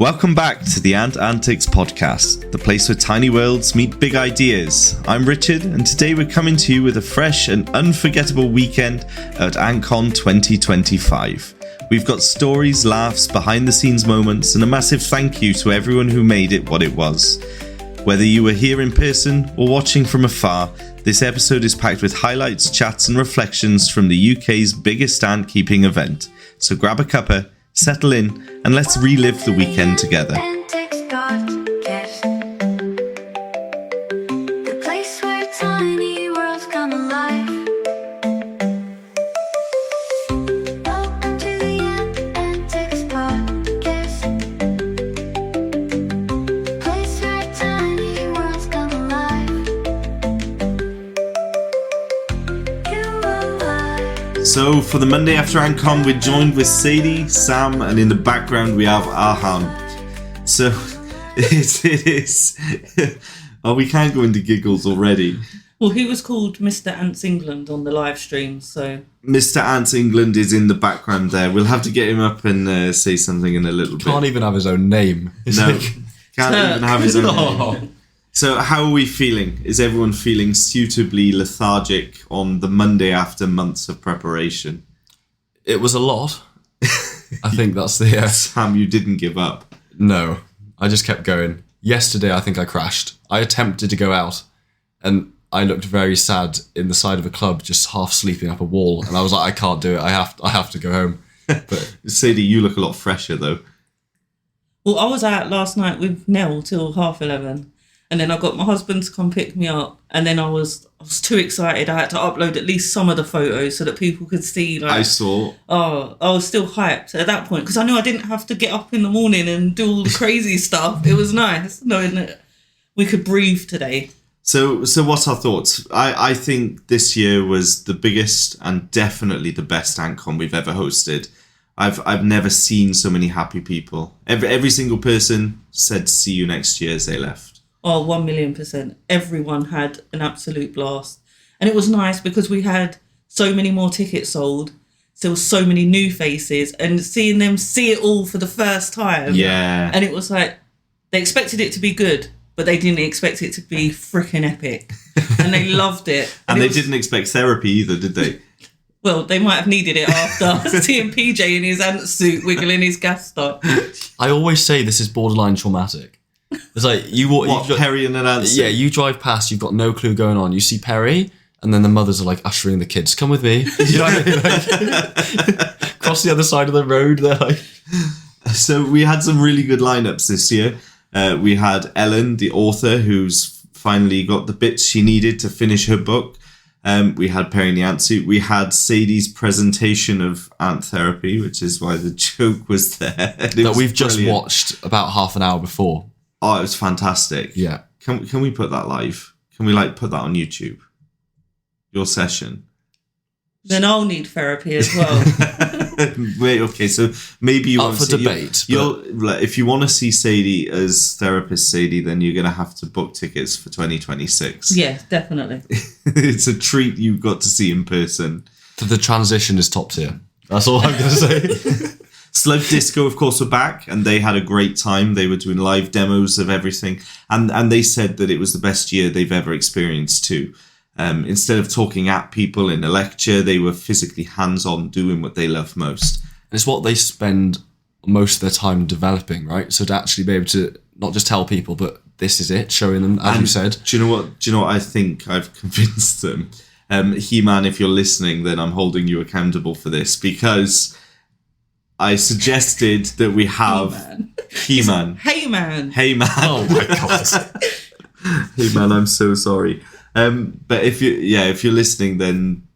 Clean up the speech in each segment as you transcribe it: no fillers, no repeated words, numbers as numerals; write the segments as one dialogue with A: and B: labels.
A: Welcome back to the Ant Antics podcast, the place where tiny worlds meet big ideas. I'm Richard, and today we're coming to you with a fresh and unforgettable weekend at ANTCON 2025. We've got stories, laughs, behind-the-scenes moments, and a massive thank you to everyone who made it what it was. Whether you were here in person or watching from afar, this episode is packed with highlights, chats, and reflections from the UK's biggest ant keeping event. So grab a cuppa, settle in, and let's relive the weekend together. So for the Monday after ANTCON, we're joined with Sadie, Sam, and in the background we have Arhan. So it is. Oh, we can't go into giggles already.
B: Well, he was called Mr. Ants England on the live stream, so...
A: Mr. Ants England is in the background there. We'll have to get him up and say something in a little bit.
C: Can't even have his own name.
A: No, can't even have his own name. So how are we feeling? Is everyone feeling suitably lethargic on the Monday after months of preparation?
C: It was a lot. I think that's the...
A: Sam, you didn't give up.
C: No, I just kept going. Yesterday, I think I crashed. I attempted to go out, and I looked very sad in the side of a club, just half sleeping up a wall. And I was like, I can't do it. I have to go home. But
A: Sadie, you look a lot fresher, though.
B: Well, I was out last night with Nell till 11:30. And then I got my husband to come pick me up, and then I was too excited. I had to upload at least some of the photos so that people could see. Like,
A: I saw.
B: Oh, I was still hyped at that point because I knew I didn't have to get up in the morning and do all the crazy stuff. It was nice knowing that we could breathe today.
A: So what's our thoughts? I think this year was the biggest and definitely the best ANTCON we've ever hosted. I've never seen so many happy people. Every single person said see you next year as they left.
B: Oh, 1,000,000%. Everyone had an absolute blast. And it was nice because we had so many more tickets sold. There were so many new faces and seeing them see it all for the first time.
A: Yeah.
B: And it was like, they expected it to be good, but they didn't expect it to be freaking epic. And they loved it.
A: And they didn't expect therapy either, did they?
B: Well, they might have needed it after seeing PJ in his ant suit wiggling his gas stock.
C: I always say this is borderline traumatic. It's like
A: Perry and an answer.
C: Yeah, you drive past, you've got no clue going on. You see Perry, and then the mothers are like ushering the kids, come with me. You know what I mean? Like, cross the other side of the road. They're like...
A: So we had some really good lineups this year. We had Ellen, the author, who's finally got the bits she needed to finish her book. We had Perry in the ant suit. We had Sadie's presentation of ant therapy, which is why the joke was there.
C: That we've just watched about half an hour before.
A: Oh, it was fantastic.
C: Yeah.
A: Can we put that live? Can we put that on YouTube? Your session.
B: Then I'll need therapy as well.
A: Wait, okay, so maybe you
C: up
A: want
C: for
A: to see,
C: debate.
A: If you want to see Sadie as therapist Sadie, then you're going to have to book tickets for 2026.
B: Yeah, definitely.
A: It's a treat you've got to see in person.
C: The transition is top tier. That's all I'm going to say.
A: Slug Disco, of course, were back, and they had a great time. They were doing live demos of everything, and they said that it was the best year they've ever experienced too. Instead of talking at people in a lecture, they were physically hands-on doing what they love most.
C: It's what they spend most of their time developing, right? So to actually be able to not just tell people, but this is it, showing them, as you said.
A: Do you know what I think I've convinced them? He-Man, if you're listening, then I'm holding you accountable for this, because I suggested that we have He-Man.
B: Hey, man.
A: Hey, man.
C: Oh my God.
A: Hey, man, I'm so sorry. But if you're listening, then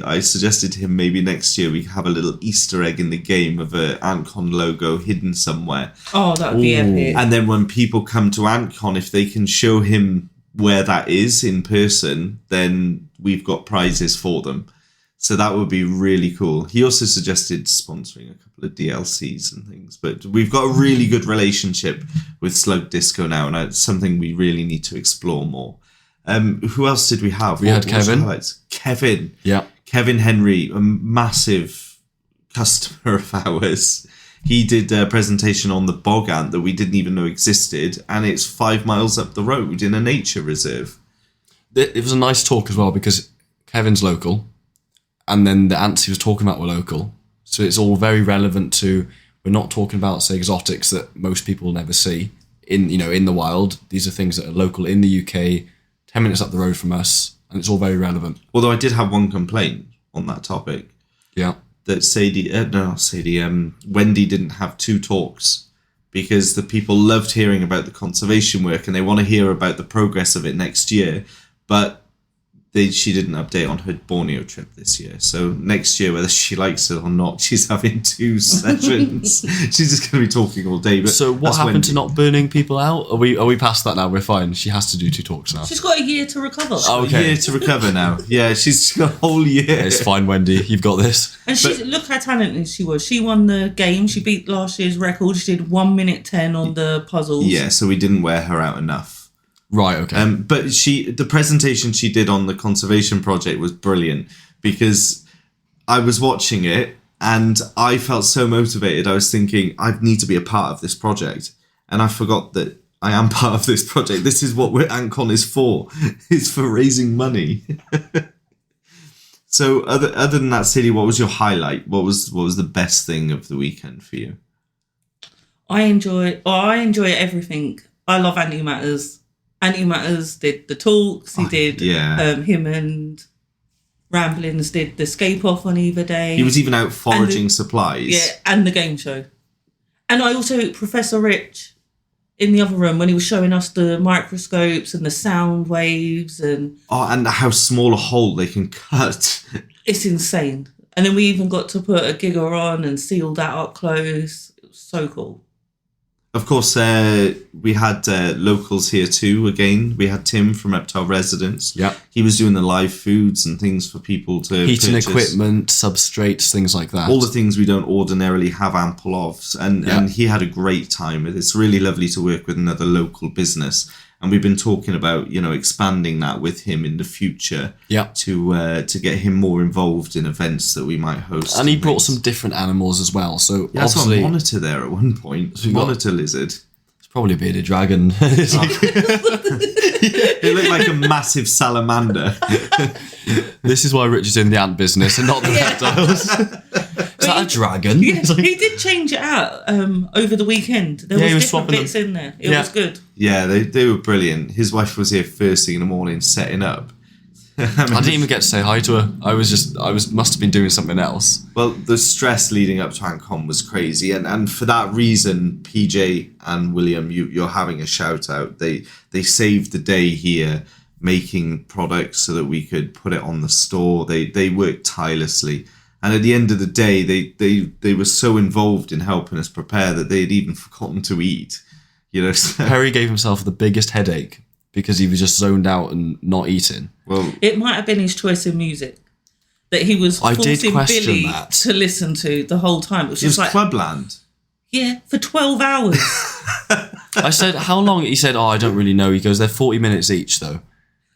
A: I suggested to him maybe next year we have a little Easter egg in the game of a ANTCON logo hidden somewhere.
B: Oh, that would be epic.
A: And then when people come to ANTCON, if they can show him where that is in person, then we've got prizes for them. So that would be really cool. He also suggested sponsoring a couple of DLCs and things. But we've got a really good relationship with Slug Disco now, and it's something we really need to explore more. Who else did we have?
C: We had Kevin.
A: Kevin.
C: Yeah.
A: Kevin Henry, a massive customer of ours. He did a presentation on the bog ant that we didn't even know existed, and it's 5 miles up the road in a nature reserve.
C: It was a nice talk as well because Kevin's local, and then the ants he was talking about were local. So it's all very relevant to, we're not talking about, say, exotics that most people will never see in the wild. These are things that are local in the UK, 10 minutes up the road from us, and it's all very relevant.
A: Although I did have one complaint on that topic.
C: Yeah.
A: That Wendy didn't have 2 talks because the people loved hearing about the conservation work and they want to hear about the progress of it next year, but she didn't update on her Borneo trip this year. So next year, whether she likes it or not, she's having 2 sessions. She's just going to be talking all day. But
C: so what happened to not burning people out? Are we past that now? We're fine. She has to do 2 talks now.
B: She's got a year to recover.
A: Oh, okay. A year to recover now. Yeah, she's got a whole year.
C: It's fine, Wendy. You've got this.
B: And look how talented she was. She won the game. She beat last year's record. She did 1 minute 10 on the puzzles.
A: Yeah, so we didn't wear her out enough.
C: Right, okay.
A: But the presentation she did on the conservation project was brilliant because I was watching it and I felt so motivated. I was thinking, I need to be a part of this project. And I forgot that I am part of this project. This is what ANTCON is for. It's for raising money. So other than that, Sadie, what was your highlight? What was the best thing of the weekend for you?
B: I enjoy everything. I love Antimatters. Antimatters did the talks. He did.
A: Yeah.
B: Him and Ramblings did the escape off on either day.
A: He was even out foraging supplies.
B: Yeah, and the game show. And I also, Professor Rich, in the other room, when he was showing us the microscopes and the sound waves and...
A: Oh, and how small a hole they can cut.
B: It's insane. And then we even got to put a gigger on and see all that up close. It was so cool.
A: Of course, we had locals here too. Again, we had Tim from Reptile Residence.
C: Yeah,
A: he was doing the live foods and things for people to
C: heating
A: purchase.
C: Equipment, substrates, things like that.
A: All the things we don't ordinarily have ample of, and he had a great time. It's really lovely to work with another local business, and we've been talking about expanding that with him in the future.
C: Yeah,
A: to get him more involved in events that we might host.
C: And he brought some different animals as well. So
A: yeah,
C: obviously,
A: I saw a monitor there at one point. So monitor lizard.
C: It's probably a bearded dragon.
A: It looked like a massive salamander.
C: This is why Richard's in the ant business and not the reptiles. Is that a dragon?
B: Yeah, he did change it out over the weekend. There was different bits in there. It was good.
A: Yeah, they were brilliant. His wife was here first thing in the morning setting up.
C: I didn't even get to say hi to her. I must have been doing something else.
A: Well, the stress leading up to ANTCON was crazy, and for that reason, PJ and William, you're having a shout out. They saved the day here, making products so that we could put it on the store. They worked tirelessly, and at the end of the day, they were so involved in helping us prepare that they had even forgotten to eat. So.
C: Perry gave himself the biggest headache because he was just zoned out and not eating.
A: Well,
B: it might have been his choice in music that he was forcing Billy to listen to the whole time. It was just like
A: Clubland.
B: Yeah, for 12 hours.
C: I said, how long? He said, I don't really know. He goes, they're 40 minutes each though.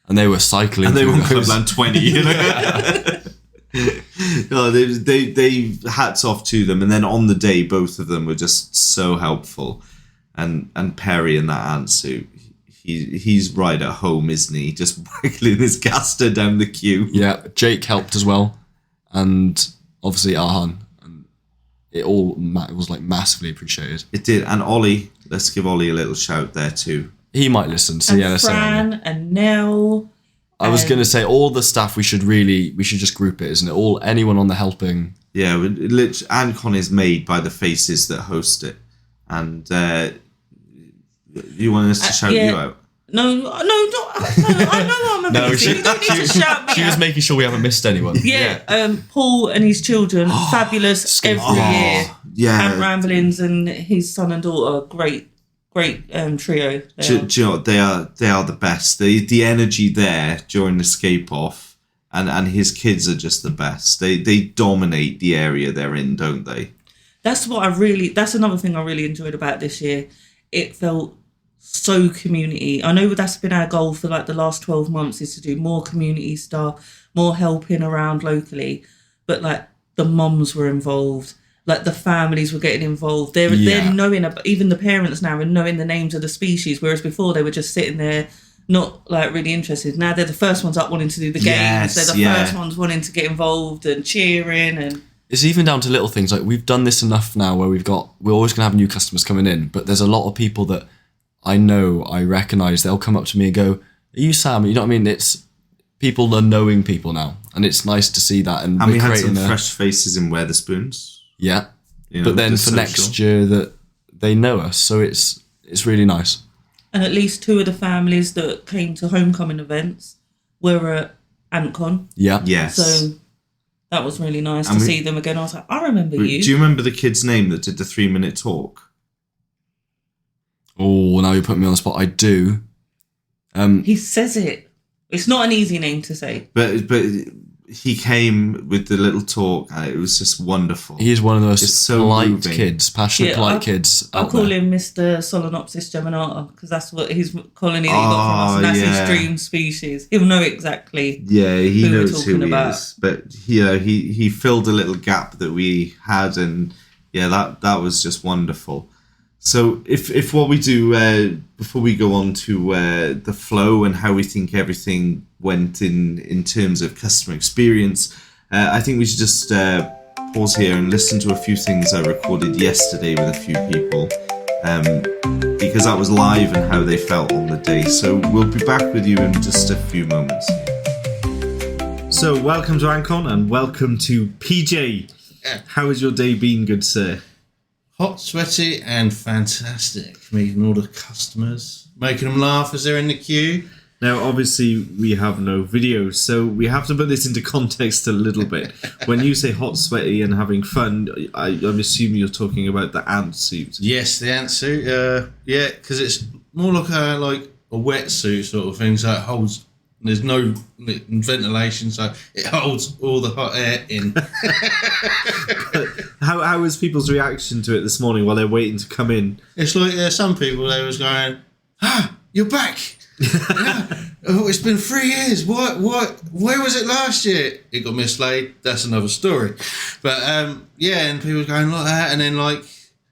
C: And they were cycling.
A: And they were on Clubland 20, No, they hats off to them. And then on the day, both of them were just so helpful. And Perry in that ant suit, he's right at home, isn't he? Just waggling his gaster down the queue.
C: Yeah, Jake helped as well. And obviously Arhan. And it was like massively appreciated.
A: It did. And Ollie, let's give Ollie a little shout there too.
C: He might listen. So
B: and Fran and Nell.
C: I was going to say all the staff, we should just group it, isn't it? Anyone on the helping.
A: Yeah, ANTCON is made by the faces that host it. And you want us to shout you out?
B: No, I know I'm a busy. You don't need to shout me out.
C: She was making sure we haven't missed anyone.
B: Yeah. Paul and his children, fabulous every year.
A: Yeah.
B: And Ramblings and his son and daughter, great trio.
A: Do you know what? They are the best. The energy there during the escape off, and his kids are just the best. They dominate the area they're in, don't they? That's
B: another thing I really enjoyed about this year. It felt so community. I know that's been our goal for like the last 12 months, is to do more community stuff, more helping around locally. But like the mums were involved. like the families were getting involved. They're knowing about, even the parents now are knowing the names of the species, whereas before they were just sitting there not like really interested. Now they're the first ones up wanting to do the games. They're the first ones wanting to get involved and cheering. And
C: it's even down to little things. Like, we've done this enough now where we're always going to have new customers coming in, but there's a lot of people that I recognise. They'll come up to me and go, "Are you Sam?" You know what I mean? It's people are knowing people now, and it's nice to see that. And
A: we had some fresh faces in Weatherspoons.
C: Yeah, but then for next year that they know us, so it's really nice.
B: And at least 2 of the families that came to homecoming events were at ANTCON.
C: Yeah.
A: Yes.
B: So that was really nice to see them again. I was like, I remember you.
A: Do you remember the kid's name that did the 3-minute talk?
C: Oh, now you put me on the spot. I do.
B: He says it. It's not an easy name to say.
A: But he came with the little talk, and it was just wonderful.
C: He is one of the most polite
A: moving
C: kids, passionate, polite kids.
B: I call him Mr. Solenopsis geminata because that's what his colony that he got from us, and that's his dream species. He'll know exactly.
A: Yeah, he knows who he
B: about.
A: is. But he filled a little gap that we had, and that was just wonderful. So if what we do before we go on to the flow and how we think everything went in terms of customer experience, I think we should just pause here and listen to a few things I recorded yesterday with a few people, because that was live and how they felt on the day. So we'll be back with you in just a few moments. So welcome to ANTCON and welcome to PJ. How has your day been, good sir?
D: Hot, sweaty, and fantastic. Meeting all the customers, making them laugh as they're in the queue.
A: Now, obviously, we have no video, so we have to put this into context a little bit. When you say hot, sweaty, and having fun, I'm assuming you're talking about the ant suit.
D: Yes, the ant suit. Yeah, because it's more like a wetsuit sort of thing, so it holds. There's no ventilation, so it holds all the hot air in.
A: How was people's reaction to it this morning while they're waiting to come in?
D: It's like some people, they was going, you're back. Oh, it's been 3 years. What? Where was it last year? It got mislaid. That's another story. But and people was going like that, and then like,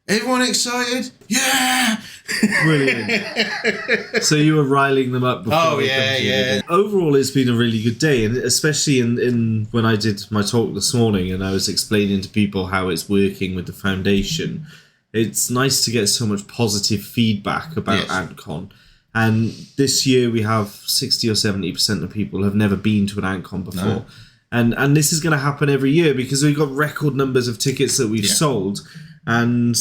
D: everyone excited? Yeah!
A: Brilliant. So you were riling them up before.
D: Oh, yeah.
A: Overall, it's been a really good day, and especially in when I did my talk this morning and I was explaining to people how it's working with the foundation, it's nice to get so much positive feedback about ANTCON. And this year we have 60 or 70% of people have never been to an ANTCON before. No. And this is going to happen every year because we've got record numbers of tickets that we've sold. And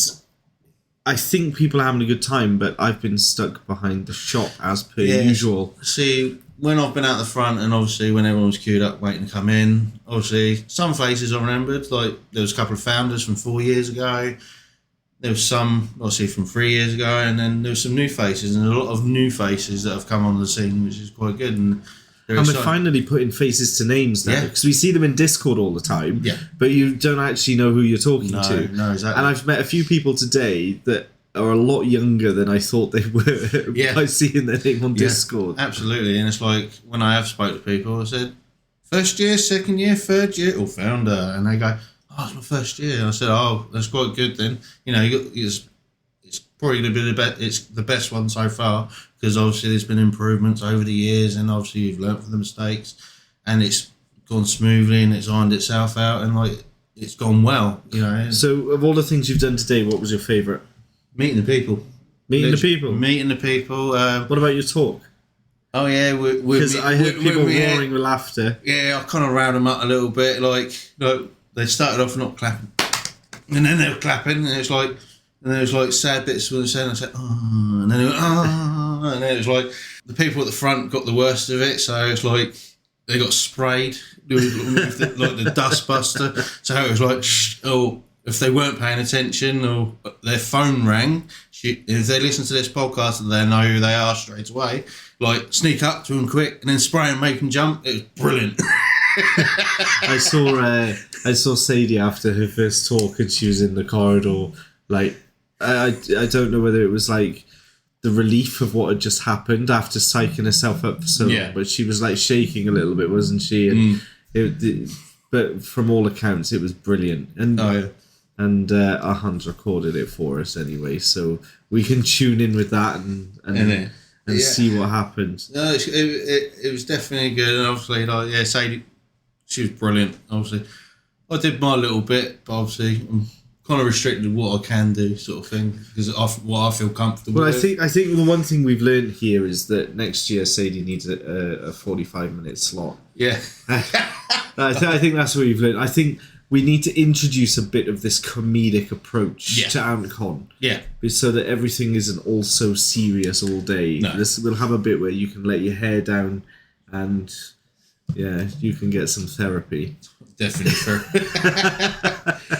A: I think people are having a good time, but I've been stuck behind the shop as per usual.
D: See, when I've been out the front and obviously when everyone was queued up waiting to come in, obviously some faces I remembered, like there was a couple of founders from 4 years ago. There was some, obviously, from 3 years ago, and then there was some new faces, and a lot of new faces that have come on the scene, which is quite good. And
A: we're finally putting faces to names now, because we see them in Discord all the time, but you don't actually know who you're talking to.
D: No, exactly.
A: And I've met a few people today that are a lot younger than I thought they were by seeing their name on Discord.
D: Absolutely, and it's like, when I have spoke to people, I said, first year, second year, third year, or founder, and they go, it's my first year. And I said, that's quite good then. You know, it's probably going to be the best one so far, because obviously there's been improvements over the years, and obviously you've learnt from the mistakes, and it's gone smoothly and it's ironed itself out, and like it's gone well, you know.
A: So of all the things you've done today, what was your favourite?
D: Meeting the people.
A: Meeting the people. What about your talk?
D: Oh yeah,
A: because I heard people roaring with laughter.
D: Yeah, I kind of riled them up a little bit, like they started off not clapping, and then they were clapping, and it was like sad bits when they said, and I said, and then they went, and then it was like the people at the front got the worst of it, so it's like they got sprayed with the dust buster, so it was like, if they weren't paying attention or their phone rang, if they listen to this podcast and they know who they are straight away, like sneak up to them quick and then spray and make them jump. It was brilliant.
A: I saw Sadie after her first talk, and she was in the corridor. Like, I don't know whether it was like the relief of what had just happened after psyching herself up for so long, but she was like shaking a little bit, wasn't she? And but from all accounts, it was brilliant. And and our Hans recorded it for us anyway, so we can tune in with that and see what happens.
D: No, it was definitely good, and obviously, like, yeah, Sadie, she was brilliant. Obviously, I did my little bit, but obviously, I'm kind of restricted what I can do, sort of thing, because what I feel comfortable.
A: Well,
D: with.
A: I think the one thing we've learned here is that next year Sadie needs a 45-minute slot.
D: Yeah,
A: I think that's what we've learned. I think we need to introduce a bit of this comedic approach to AntCon.
D: Yeah.
A: So that everything isn't all so serious all day.
D: No.
A: We'll have a bit where you can let your hair down and, you can get some therapy.
D: Definitely true.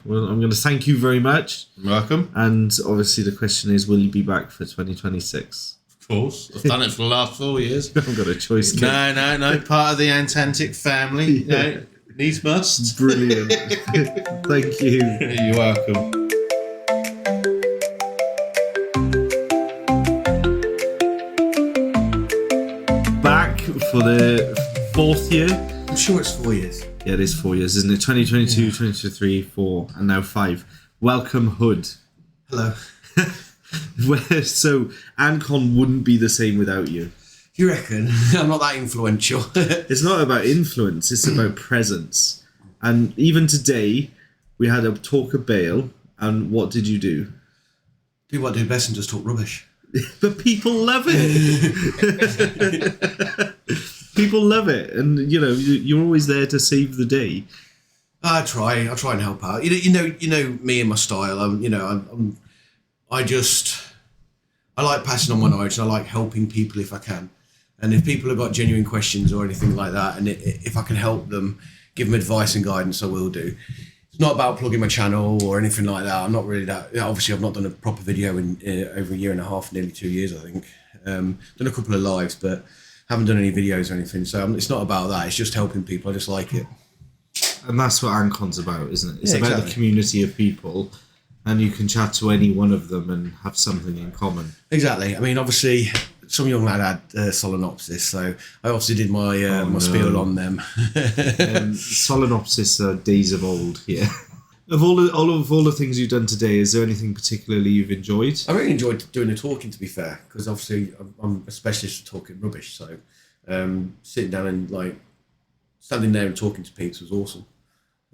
A: Well, I'm going to thank you very much.
D: You're welcome.
A: And obviously the question is, will you be back for 2026?
D: Of course. I've done it for the last 4 years.
A: I haven't got a choice. Kid.
D: No. Part of the Ant Antics family. No, needs must.
A: Brilliant. Thank you.
D: You're welcome.
A: Back for the 4th year.
E: I'm sure it's 4 years.
A: Yeah, it is 4 years, isn't it? 2022, 2023, 4, and now 5. Welcome, Hood.
E: Hello.
A: So, AntCon wouldn't be the same without you.
E: You reckon? I'm not that influential.
A: It's not about influence, it's about presence. And even today, we had a talk of Bale, and what did you do?
E: Do what I do best and just talk rubbish.
A: But people love it. People love it, and you're always there to save the day.
E: I try and help out. You know me and my style. I like passing on my knowledge, and I like helping people if I can. And if people have got genuine questions or anything like that, and if I can help them, give them advice and guidance, I will do. It's not about plugging my channel or anything like that. I'm not really that. Obviously, I've not done a proper video in over a year and a half, nearly 2 years, I think. Done a couple of lives, but haven't done any videos or anything. So it's not about that. It's just helping people. I just like it.
A: And that's what AntCon's about, isn't it? It's
E: Yeah,
A: about
E: exactly.
A: the community of people, and you can chat to any one of them and have something in common.
E: Exactly. I mean, obviously, some young lad had solenopsis, so I obviously did my my spiel on them.
A: Solenopsis are days of old here. Of all the things you've done today, is there anything particularly you've enjoyed?
E: I really enjoyed doing the talking, to be fair, because obviously I'm a specialist for talking rubbish. So sitting down and standing there and talking to people was awesome.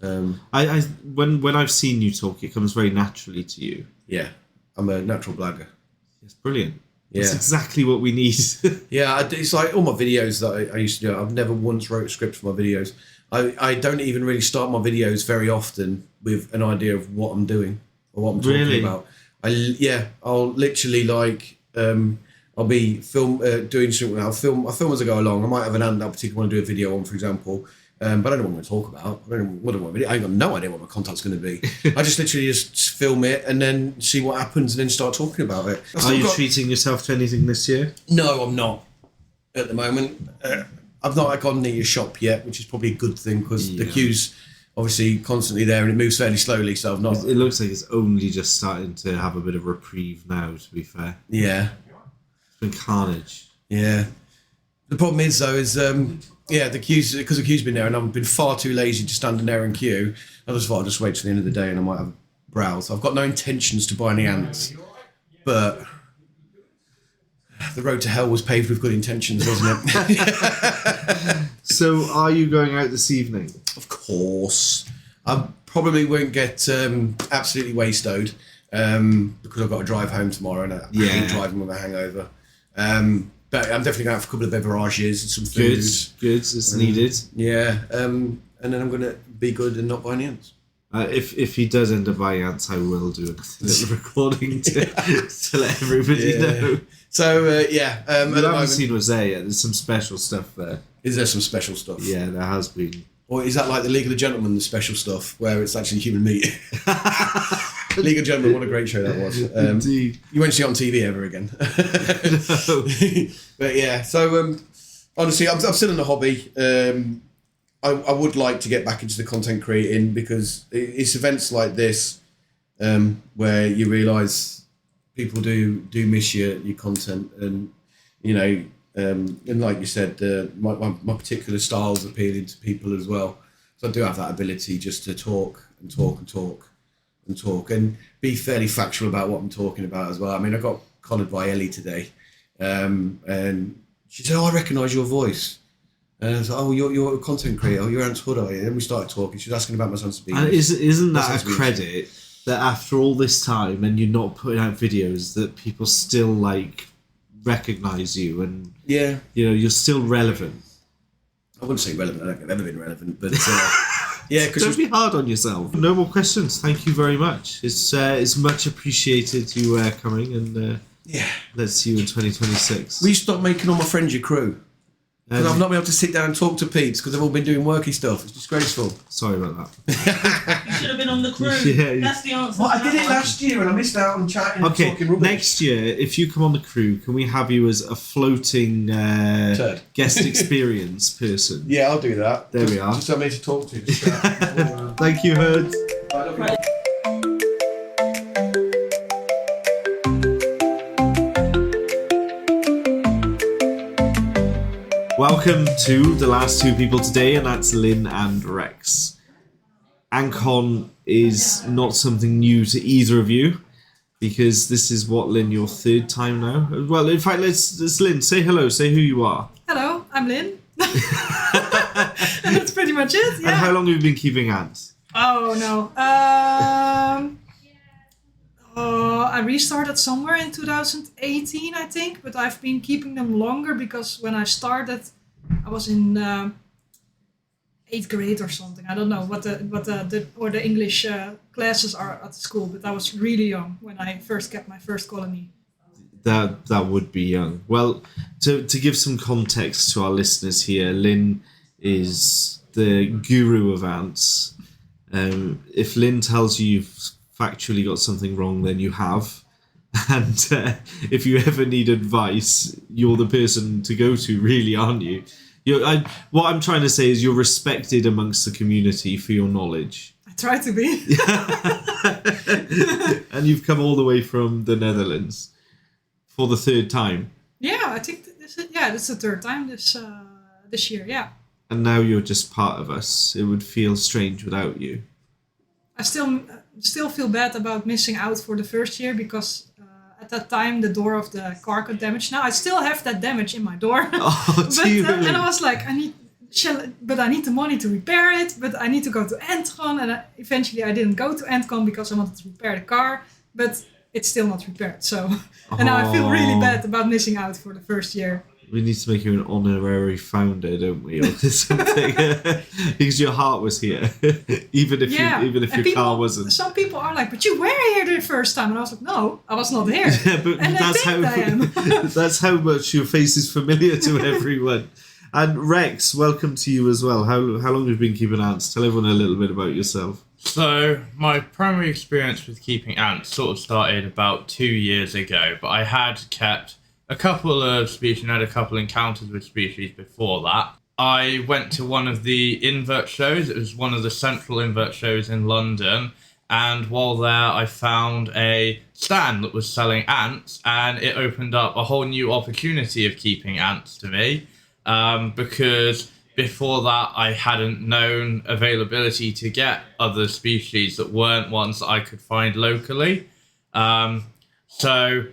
A: When I've seen you talk, it comes very naturally to you.
E: Yeah, I'm a natural blagger.
A: It's brilliant.
E: Yeah.
A: That's exactly what we need.
E: Yeah, it's like all my videos that I used to do. I've never once wrote a script for my videos. I don't even really start my videos very often with an idea of what I'm doing or what I'm talking about. I'll literally I'll be doing something. I'll film as I go along. I might have an ant that I particularly want to do a video on, for example. But I don't know what I'm going to talk about. I ain't got no idea what my content's going to be. I just literally just film it and then see what happens and then start talking about it.
A: Are you treating yourself to anything this year?
E: No, I'm not at the moment. I've not gone near your shop yet, which is probably a good thing because the queue's obviously constantly there and it moves fairly slowly. So I've not.
A: It looks like it's only just starting to have a bit of reprieve now, to be fair.
E: Yeah.
A: It's been carnage.
E: Yeah. The problem is though the queue's because the queue's been there and I've been far too lazy to stand in there in queue. I just thought I'd just wait till the end of the day and I might have a browse. I've got no intentions to buy any ants, but the road to hell was paved with good intentions, wasn't it?
A: So, are you going out this evening?
E: Of course. I probably won't get absolutely wasted because I've got to drive home tomorrow and I hate driving with a hangover. But I'm definitely going to have a couple of beverages and some food.
A: Good, it's needed.
E: Yeah, and then I'm going to be good and not buy any ants.
A: If he does end up buying ants, I will do a little recording to let everybody know.
E: So,
A: I haven't seen what's there yet. There's some special stuff there.
E: Is there some special stuff?
A: Yeah, there has been.
E: Or is that like the League of the Gentlemen, the special stuff, where it's actually human meat? League of Gentlemen, what a great show that was.
A: Indeed.
E: You won't see it on TV ever again.
A: No.
E: But yeah, so honestly, I'm still in the hobby. I would like to get back into the content creating because it's events like this where you realise people do miss your content and, and like you said, my particular style's appealing to people as well. So I do have that ability just to talk and and talk and be fairly factual about what I'm talking about as well. I mean, I got collared by Ellie today, and she said, "Oh, I recognise your voice." And I was like, "Oh, you're a content creator. You're Ant's Hood, are you?" And then we started talking. She was asking about my son's speech.
A: And isn't that a credit that after all this time and you're not putting out videos, that people still like recognise you and you're still relevant?
E: I wouldn't say relevant. I don't think I've ever been relevant, but yeah. Because
A: don't be hard on yourself. No more questions. Thank you very much. It's much appreciated you coming, and let's see you in 2026.
E: Will you stop making all my friends your crew? Because I've not been able to sit down and talk to peeps because they've all been doing worky stuff. It's disgraceful.
A: Sorry about that.
B: You should have been on the crew. That's the answer.
E: Well, I did it last year and I missed out on chatting and talking rubbish.
A: Next year, if you come on the crew, can we have you as a floating guest experience person?
E: Yeah, I'll do that.
A: There we are.
E: Just somebody to talk to.
A: Thank you, Hood.
B: Right.
A: Welcome to the last two people today, and that's Lynn and Rex. ANTCON is not something new to either of you, because this is what, Lynn, your third time now? Well, in fact, let's Lynn, say hello, say who you are.
F: Hello, I'm Lynn. And that's pretty much it, yeah.
A: And how long have you been keeping ants?
F: Oh, no. I restarted somewhere in 2018, I think, but I've been keeping them longer because when I started, I was in 8th grade or something. I don't know what the English classes are at the school, but I was really young when I first kept my first colony.
A: That would be young. Well, to give some context to our listeners here, Lynn is the guru of ants. If Lynn tells you you've factually got something wrong, then you have. And if you ever need advice, you're the person to go to, really, aren't you? What I'm trying to say is you're respected amongst the community for your knowledge.
F: I try to be.
A: And you've come all the way from the Netherlands for the third time.
F: Yeah, I think this is the third time this year, yeah.
A: And now you're just part of us. It would feel strange without you.
F: I still feel bad about missing out for the first year because at that time the door of the car got damaged. Now I still have that damage in my door.
A: Oh, do you really?
F: And I was like, I need the money to repair it, but I need to go to ANTCON. And eventually I didn't go to ANTCON because I wanted to repair the car, but it's still not repaired. So, and now I feel really bad about missing out for the first year.
A: We need to make you an honorary founder, don't we, or something? Because your heart was here, even if your car wasn't.
F: Some people are like, "But you were here the first time," and I was like, "No, I was not here."
A: Yeah, but
F: and
A: that's how much your face is familiar to everyone. And Rex, welcome to you as well. How long have you been keeping ants? Tell everyone a little bit about yourself.
G: So, my primary experience with keeping ants sort of started about 2 years ago, but I had kept a couple of species and had a couple encounters with species before that. I went to one of the invert shows. It was one of the central invert shows in London. And while there, I found a stand that was selling ants, and it opened up a whole new opportunity of keeping ants to me. Because before that, I hadn't known availability to get other species that weren't ones that I could find locally. So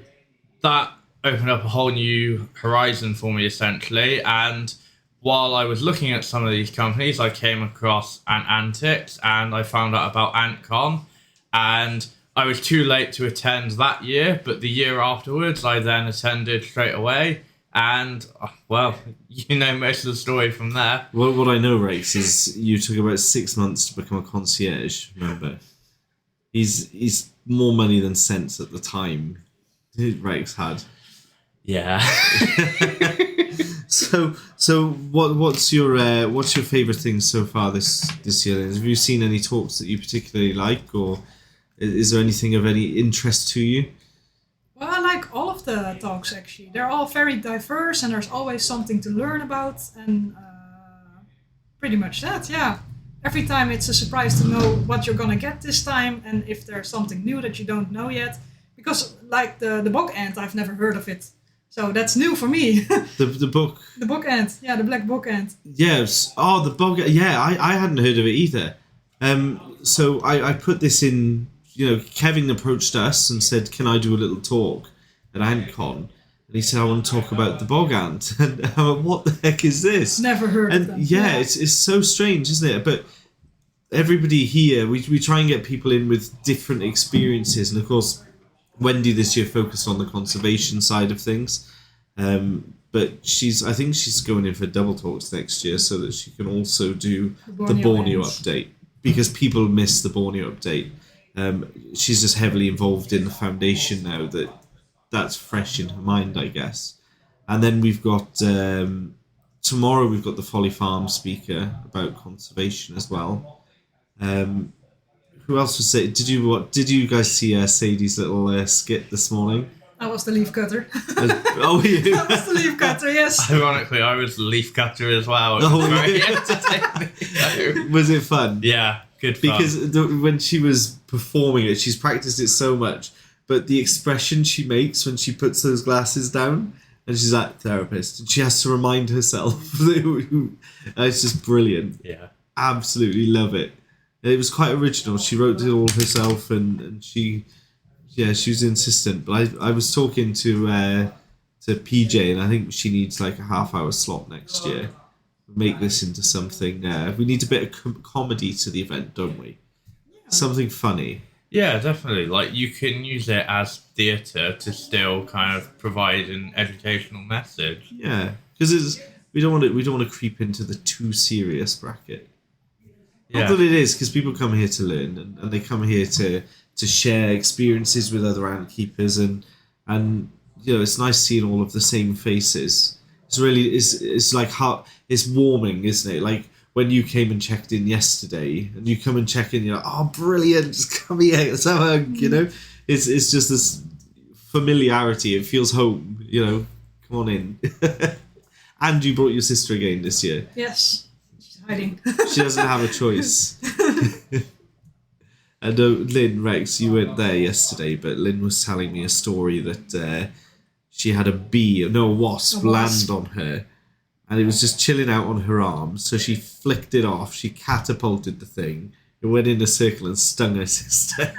G: that opened up a whole new horizon for me, essentially. And while I was looking at some of these companies, I came across Ant Antics, and I found out about ANTCON. And I was too late to attend that year, but the year afterwards, I then attended straight away. And, well, you know most of the story from there.
A: Well, what I know, Rex, is you took about 6 months to become a concierge, remember? He's more money than sense at the time. Rex had.
G: Yeah.
A: So what's your favourite thing so far this year? Have you seen any talks that you particularly like, or is there anything of any interest to you?
F: Well, I like all of the talks, actually. They're all very diverse, and there's always something to learn about, and pretty much that, yeah. Every time it's a surprise to know what you're going to get this time, and if there's something new that you don't know yet. Because, like the bog ant, I've never heard of it. So that's new for me.
A: The book?
F: The bog ant, yeah, the black bog ant.
A: Yes. Oh, the bog. Yeah, I hadn't heard of it either. So I put this in Kevin approached us and said, "Can I do a little talk at ANTCON?" And he said, "I want to talk about the bog ant." And I'm like, what the heck is this?
F: Never heard of them.
A: Yeah, it's so strange, isn't it? But everybody here, we try and get people in with different experiences. And of course, Wendy this year focused on the conservation side of things. But I think she's going in for double talks next year so that she can also do the Borneo update, because people miss the Borneo update. She's just heavily involved in the foundation now that's fresh in her mind, I guess. And then we've got tomorrow we've got the Folly Farm speaker about conservation as well. Who else was it? Did you guys see Sadie's little skit this morning?
F: I was the leaf cutter.
A: Oh, you?
F: I was the leaf cutter, yes.
G: Ironically, I was the leaf cutter as well. It was very entertaining.
A: Was it fun?
G: Yeah, good fun.
A: Because when she was performing it, she's practiced it so much, but the expression she makes when she puts those glasses down, and she's that therapist, and she has to remind herself. It's just brilliant.
G: Yeah.
A: Absolutely love it. It was quite original. She wrote it all herself, and she was insistent. But I was talking to PJ, and I think she needs like a half-hour slot next year. Make this into something. We need a bit of comedy to the event, don't we? Yeah. Something funny.
G: Yeah, definitely. Like, you can use it as theatre to still kind of provide an educational message.
A: Yeah, because we don't want to creep into the too serious bracket.
G: Yeah.
A: Not that it is, because people come here to learn, and they come here to share experiences with other ant keepers, and it's nice seeing all of the same faces. It's really it's like it's warming, isn't it? Like when you came and checked in yesterday, and you come and check in, you're like, oh, brilliant, just come here, let's have a hug, It's just this familiarity. It feels home, Come on in. And you brought your sister again this year.
F: Yes, she's hiding.
A: She doesn't have a choice. I know, Lynn, Rex, you weren't there yesterday, but Lynn was telling me a story that she had a wasp land on her, and it was just chilling out on her arm, so she flicked it off, she catapulted the thing, it went in a circle and stung her sister.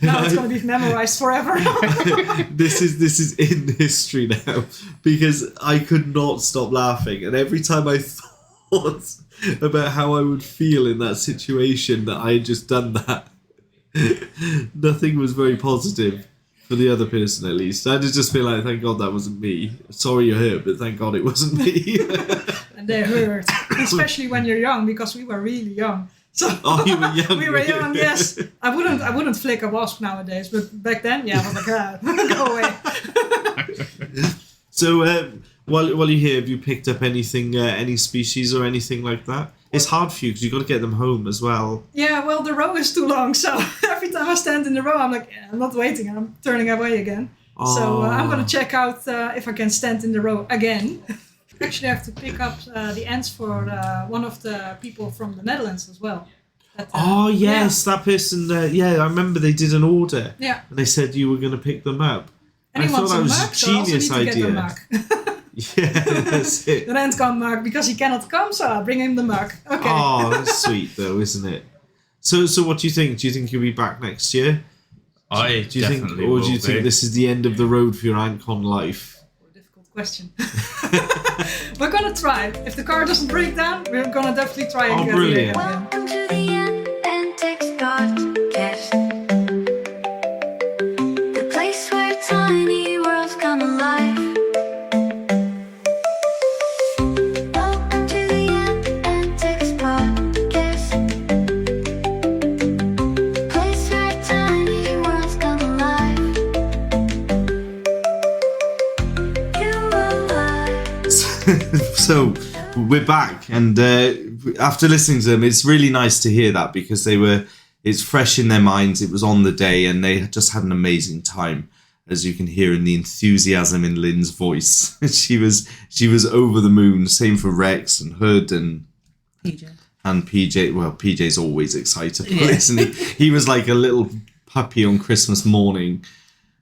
F: Now it's going to be memorized forever.
A: This is in history now, because I could not stop laughing, and every time I thought about how I would feel in that situation that I had just done that, nothing was very positive for the other person, at least. I just feel like, thank God that wasn't me. Sorry you hurt, but thank God it wasn't me.
F: And they hurt, especially when you're young, because we were really young. So
A: you were young.
F: We were young, yes. I wouldn't flick a wasp nowadays, but back then, yeah, I was like, go away.
A: So while you're here, have you picked up anything, any species or anything like that? It's hard for you because you've got to get them home as well.
F: Yeah, well, the row is too long, so every time I stand in the row, I'm like, I'm not waiting, I'm turning away again. Oh. So I'm going to check out if I can stand in the row again. Actually, I have to pick up the ants for one of the people from the Netherlands as well.
A: That person. I remember they did an order.
F: Yeah.
A: And they said you were going to pick them up.
F: And I thought that was a genius idea.
A: Yeah, that's it.
F: The ant can't mug because he cannot come, so I'll bring him the mug. Okay.
A: Oh, that's sweet though, isn't it? So what do you think? Do you think you'll be back next year?
G: Do you think
A: this is the end of the road for your ANTCON life?
F: Difficult question. We're gonna try. If the car doesn't break down, we're gonna definitely try and get it again.
H: Welcome to the Ant Antics Podcast, the place where tiny worlds come alive. Welcome to the Ant Antics Podcast, place where tiny worlds come alive. You alive.
A: So we're back, and after listening to them, it's really nice to hear that, because it's fresh in their minds. It was on the day, and they just had an amazing time, as you can hear in the enthusiasm in Lynn's voice. she was over the moon. Same for Rex and Hood and
B: PJ.
A: And PJ. Well, PJ's always excitable, isn't he? He was like a little puppy on Christmas morning,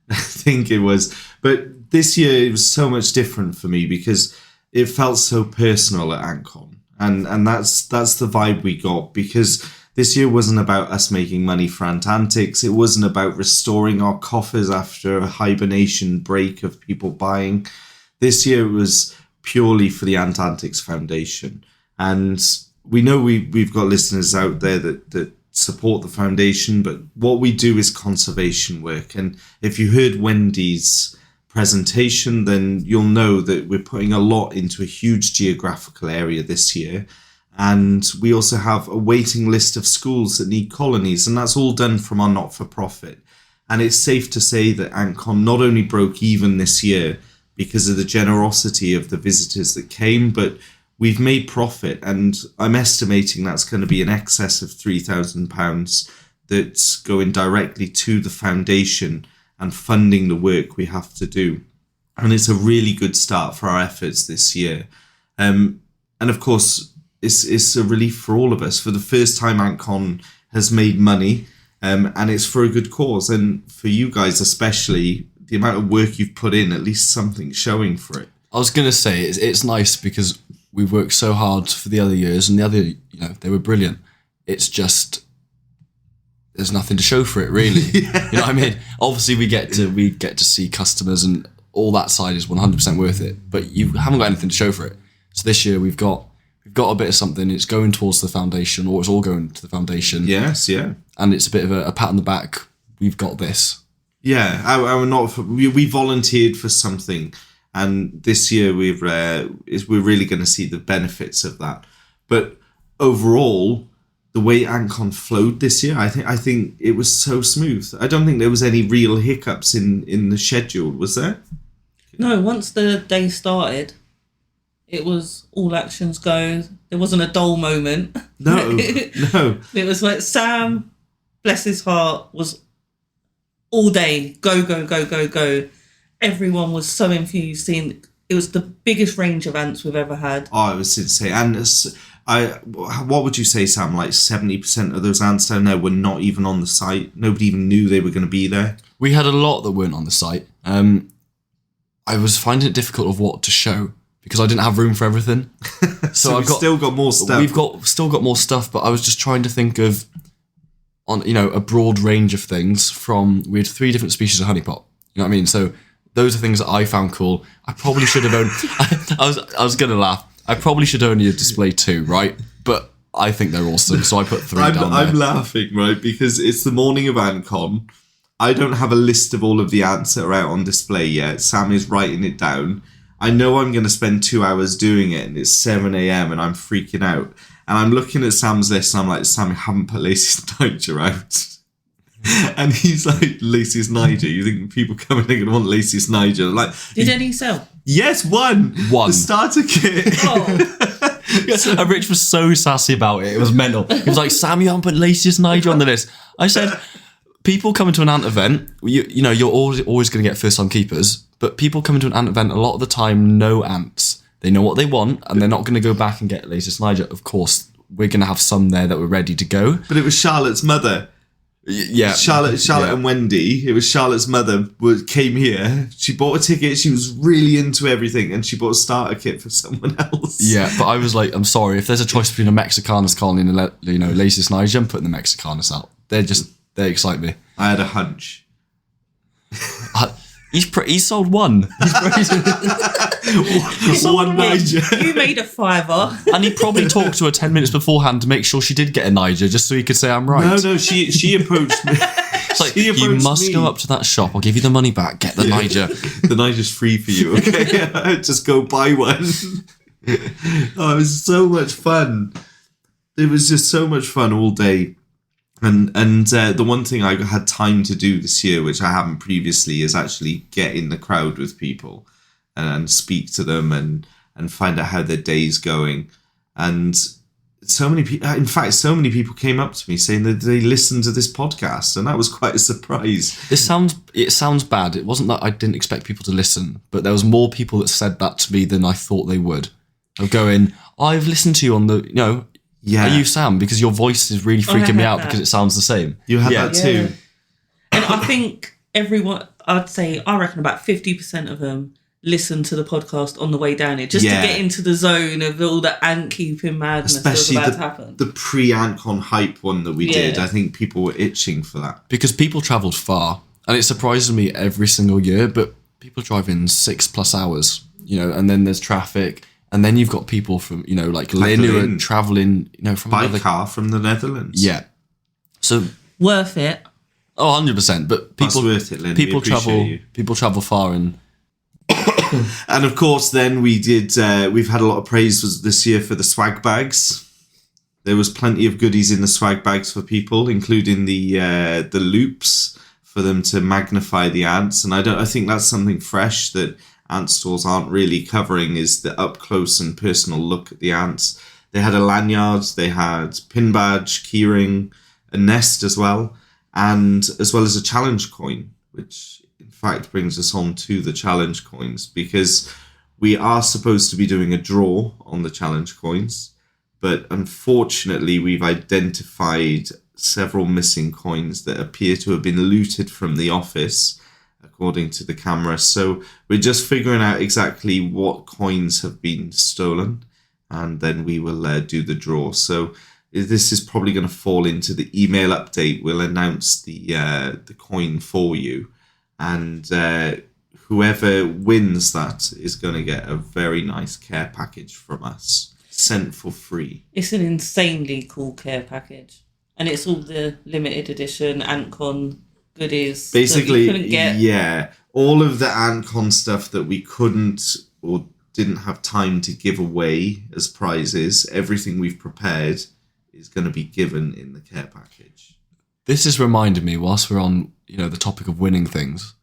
A: I think it was. But this year it was so much different for me, because it felt so personal at ANTCON. And that's the vibe we got, because This year wasn't about us making money for Ant Antics. It wasn't about restoring our coffers after a hibernation break of people buying. This year it was purely for the Ant Antics Foundation. And we know we've got listeners out there that support the foundation, but what we do is conservation work. And if you heard Wendy's presentation, then you'll know that we're putting a lot into a huge geographical area this year. And we also have a waiting list of schools that need colonies, and that's all done from our not-for-profit. And it's safe to say that ANTCON not only broke even this year because of the generosity of the visitors that came, but we've made profit, and I'm estimating that's going to be in excess of £3,000 that's going directly to the foundation and funding the work we have to do. And it's a really good start for our efforts this year. And of course, it's a relief for all of us. For the first time, ANTCON has made money, and it's for a good cause. And for you guys especially, the amount of work you've put in, at least something showing for it.
C: I was going to say, it's nice because we've worked so hard for the other years, and the other, they were brilliant. It's just, there's nothing to show for it, really. Yeah. You know what I mean? Obviously, we get to see customers, and all that side is 100% worth it. But you haven't got anything to show for it. So this year we've got a bit of something. It's going towards the foundation, or it's all going to the foundation.
A: Yes, yeah.
C: And it's a bit of a pat on the back. We've got this.
A: Yeah, we volunteered for something, and this year we're really going to see the benefits of that. But overall, the way ANTCON flowed this year, I think it was so smooth. I don't think there was any real hiccups in the schedule, was there?
B: No, once the day started, it was all actions go. There wasn't a dull moment.
A: No, no.
B: It was like Sam, bless his heart, was all day, go, go, go, go, go. Everyone was so infused. Seeing it was the biggest range of ants we've ever had.
A: Oh, it was insane. And what would you say, Sam? Like 70% of those ants down there were not even on the site. Nobody even knew they were going to be there.
C: We had a lot that weren't on the site. I was finding it difficult of what to show because I didn't have room for everything.
A: So I've still got more stuff.
C: We've still got more stuff, but I was just trying to think of a broad range of things. We had 3 different species of honeypot. You know what I mean? So those are things that I found cool. I probably should have owned. I was gonna laugh. I probably should only display 2, right? But I think they're awesome, so I put 3 down there.
A: I'm laughing, right, because it's the morning of ANTCON. I don't have a list of all of the ants that are out on display yet. Sam is writing it down. I know I'm going to spend 2 hours doing it, and it's 7 a.m. and I'm freaking out. And I'm looking at Sam's list, and I'm like, Sam, you haven't put Lacey's Niger out. And he's like, Lacey's Niger? You think people coming are going to want Lacey's Niger? I'm like,
B: did any sell?
A: Yes, one. The starter kit.
B: Oh.
C: And Rich was so sassy about it. It was mental. He was like, Sam, you haven't put Lacey's Niger on the list. I said, people coming to an ant event, you're always going to get first-time keepers, but people coming to an ant event a lot of the time know ants. They know what they want, and they're not going to go back and get Lacey's Niger. Of course, we're going to have some there that were ready to go.
A: But it was Charlotte's mother.
C: Yeah,
A: Charlotte and Wendy. It was Charlotte's mother came here. She bought a ticket. She was really into everything, and she bought a starter kit for someone else.
C: Yeah, but I was like, I'm sorry. If there's a choice between a Mexicanus colony and Lacey's Niger, I'm putting the Mexicanus out. They excite me.
A: I had a hunch.
C: He's sold one.
A: One Niger.
B: You made a $5,
C: and he probably talked to her 10 minutes beforehand to make sure she did get a Niger, just so he could say I'm right.
A: No, she approached me.
C: It's like, you must go up to that shop. I'll give you the money back. Get the Niger.
A: The Niger's free for you, okay? Just go buy one. Oh, it was so much fun. It was just so much fun all day. And the one thing I had time to do this year, which I haven't previously, is actually get in the crowd with people and speak to them and find out how their day's going. And so many people came up to me saying that they listened to this podcast, and that was quite a surprise.
C: It sounds bad. It wasn't that I didn't expect people to listen, but there was more people that said that to me than I thought they would. Of going, I've listened to you on the,
A: Yeah.
C: Are you Sam? Because your voice is really freaking me out because it sounds the same.
A: You had that too.
B: And I think everyone, I reckon about 50% of them listen to the podcast on the way down here, just to get into the zone of all the ant keeping madness
A: Especially
B: that was about to happen.
A: the pre-ANTCON hype one that we did. I think people were itching for that.
C: Because people travelled far, and it surprises me every single year, but people drive in 6+ hours, and then there's traffic, and then you've got people from, like Lynn who are travelling, from
A: by
C: another
A: car from the Netherlands.
C: Yeah. So
B: worth it.
C: Oh, 100%. But people,
A: That's worth it, Lynn.
C: people
A: We appreciate
C: travel.
A: you.
C: People travel far, and
A: And of course, then we did. We've had a lot of praise this year for the swag bags. There was plenty of goodies in the swag bags for people, including the loops for them to magnify the ants. And I think that's something fresh that ant stores aren't really covering, is the up close and personal look at the ants. They had a lanyard, they had pin badge, keyring, a nest as well, and as well as a challenge coin, which in fact brings us on to the challenge coins, because we are supposed to be doing a draw on the challenge coins, but unfortunately we've identified several missing coins that appear to have been looted from the office, according to the camera. So we're just figuring out exactly what coins have been stolen, and then we will do the draw. So this is probably going to fall into the email update. We'll announce the coin for you, and whoever wins that is going to get a very nice care package from us, sent for free.
B: It's an insanely cool care package, and it's all the limited edition ANTCON goodies.
A: Basically,
B: that we couldn't get.
A: Yeah, all of the ANTCON stuff that we couldn't or didn't have time to give away as prizes, everything we've prepared is going to be given in the care package.
C: this has reminded me, whilst we're on the topic of winning things.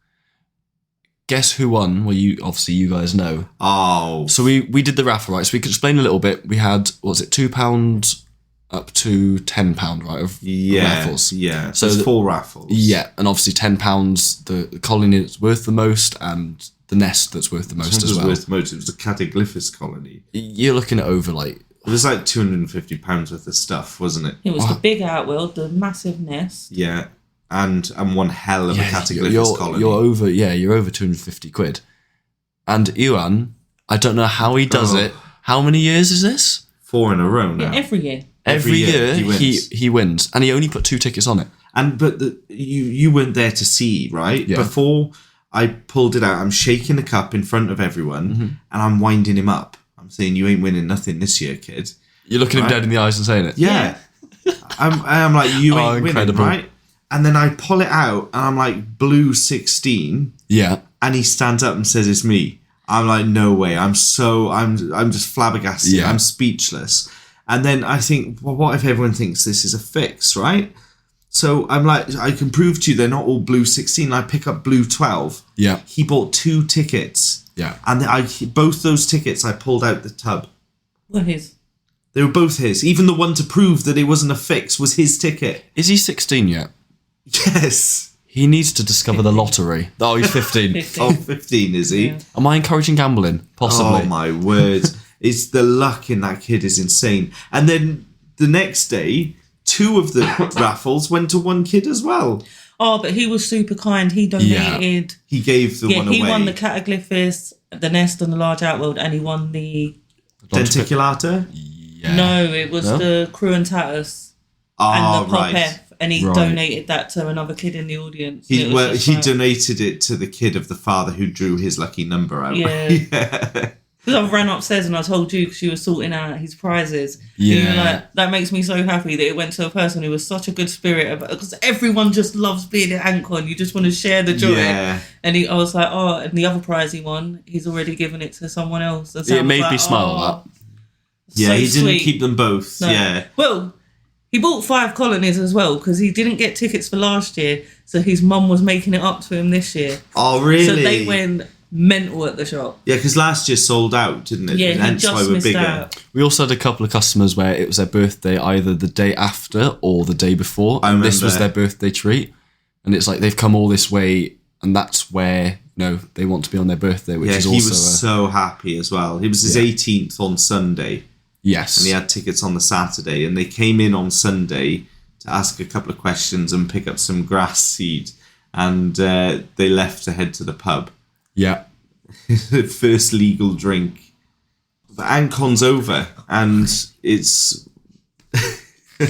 C: Guess who won? Well, you guys know.
A: Oh,
C: So we did the raffle, right? So we could explain a little bit. We had, what was it, £2 up to £10, right, of raffles.
A: Yeah,
C: So
A: there's 4 raffles.
C: Yeah, and obviously £10, the colony that's worth the most, and the nest that's worth the most as well.
A: Worth the most. It was the Cataglyphus colony.
C: You're looking at over
A: It was like £250 worth of stuff, wasn't it?
B: It was the big outworld, the massive nest.
A: Yeah, and one hell of a Cataglyphus colony.
C: You're over 250 quid. And Iwan, I don't know how he does it. How many years is this?
A: 4 in a row now.
B: Yeah, every year.
C: Every year
A: he
C: he wins, and he only put 2 tickets on it.
A: But you weren't there to see, right?
C: Yeah.
A: Before I pulled it out, I'm shaking the cup in front of everyone, and I'm winding him up. I'm saying, you ain't winning nothing this year, kid.
C: You're looking him dead in the eyes and saying it.
A: Yeah. I'm like, you ain't
C: incredible.
A: winning, right? And then I pull it out, and I'm like, blue 16,
C: Yeah.
A: and he stands up and says, it's me. I'm like, no way. I'm just flabbergasted.
C: Yeah.
A: I'm speechless. And then I think, well, what if everyone thinks this is a fix, right? So I'm like, I can prove to you they're not all blue 16. I pick up blue 12.
C: Yeah.
A: He bought 2 tickets.
C: Yeah.
A: And both those tickets, I pulled out the tub.
B: What his?
A: They were both his. Even the one to prove that it wasn't a fix was his ticket.
C: Is he 16 yet?
A: Yes.
C: He needs to discover the lottery. Oh, he's 15.
B: 15.
A: Oh, 15, is he?
B: Yeah.
C: Am I encouraging gambling? Possibly.
A: Oh, my word. It's the luck in that kid is insane. And then the next day, 2 of the raffles went to 1 kid as well.
B: Oh, but he was super kind. He donated.
A: He gave the one
B: he
A: away.
B: won the Cataglyphus, the nest, and the large outworld, and he won the.
A: Denticulata?
C: Yeah.
B: No, it was the Cruentatus and the Pop
A: right.
B: F, and he
C: Right.
B: donated that to another kid in the audience.
A: He
B: It was just like-
A: donated it to the kid of the father who drew his lucky number out.
B: Yeah.
A: Yeah.
B: Because I ran upstairs and I told you because she was sorting out his prizes.
C: Yeah.
B: And you were like, that makes me so happy that it went to a person who was such a good spirit about, because everyone just loves being at ANTCON. You just want to share the joy.
A: Yeah.
B: And I was like, oh, and the other prize he won, he's already given it to someone else. And so I
C: It
B: was
C: made
B: like,
C: me smile,
B: oh,
A: Yeah,
B: so
A: he didn't
B: sweet.
A: keep them both.
B: No.
A: Yeah.
B: Well, he bought 5 colonies as well because he didn't get tickets for last year. So his mum was making it up to him this year.
A: Oh, really?
B: So they went mental at the shop.
A: Yeah, because last year sold out, didn't it?
B: Yeah, he
A: Hence why
B: just
A: we're
B: missed
A: bigger.
B: out.
C: We also had a couple of customers where it was their birthday either the day after or the day before.
A: I
C: And this was
A: remember.
C: their birthday treat. And it's like they've come all this way, and that's where they want to be on their birthday, which
A: Yeah,
C: is
A: he
C: also
A: was so happy as well. It was his 18th on Sunday,
C: yes.
A: and he had tickets on the Saturday, and they came in on Sunday to ask a couple of questions and pick up some grass seed, and they left to head to the pub.
C: Yeah.
A: First legal drink. The ANTCON's over, and it's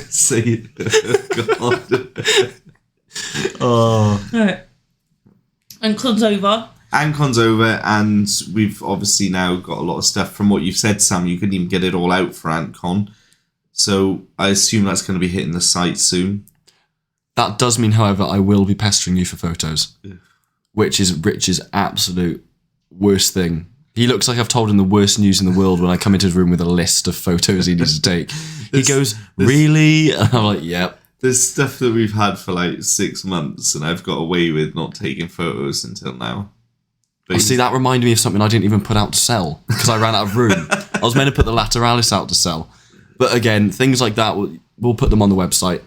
A: say God. Oh.
B: Right. ANTCON's over.
A: ANTCON's over, and we've obviously now got a lot of stuff. From what you've said, Sam, you couldn't even get it all out for ANTCON. So I assume that's going to be hitting the site soon.
C: That does mean, however, I will be pestering you for photos, which is Rich's absolute worst thing. He looks like I've told him the worst news in the world when I come into his room with a list of photos he needs to take. He goes, really? And I'm like, yep.
A: There's stuff that we've had for like 6 months, and I've got away with not taking photos until now.
C: Oh, see, that reminded me of something I didn't even put out to sell because I ran out of room. I was meant to put the Lateralis out to sell. But again, things like that, we'll put them on the website.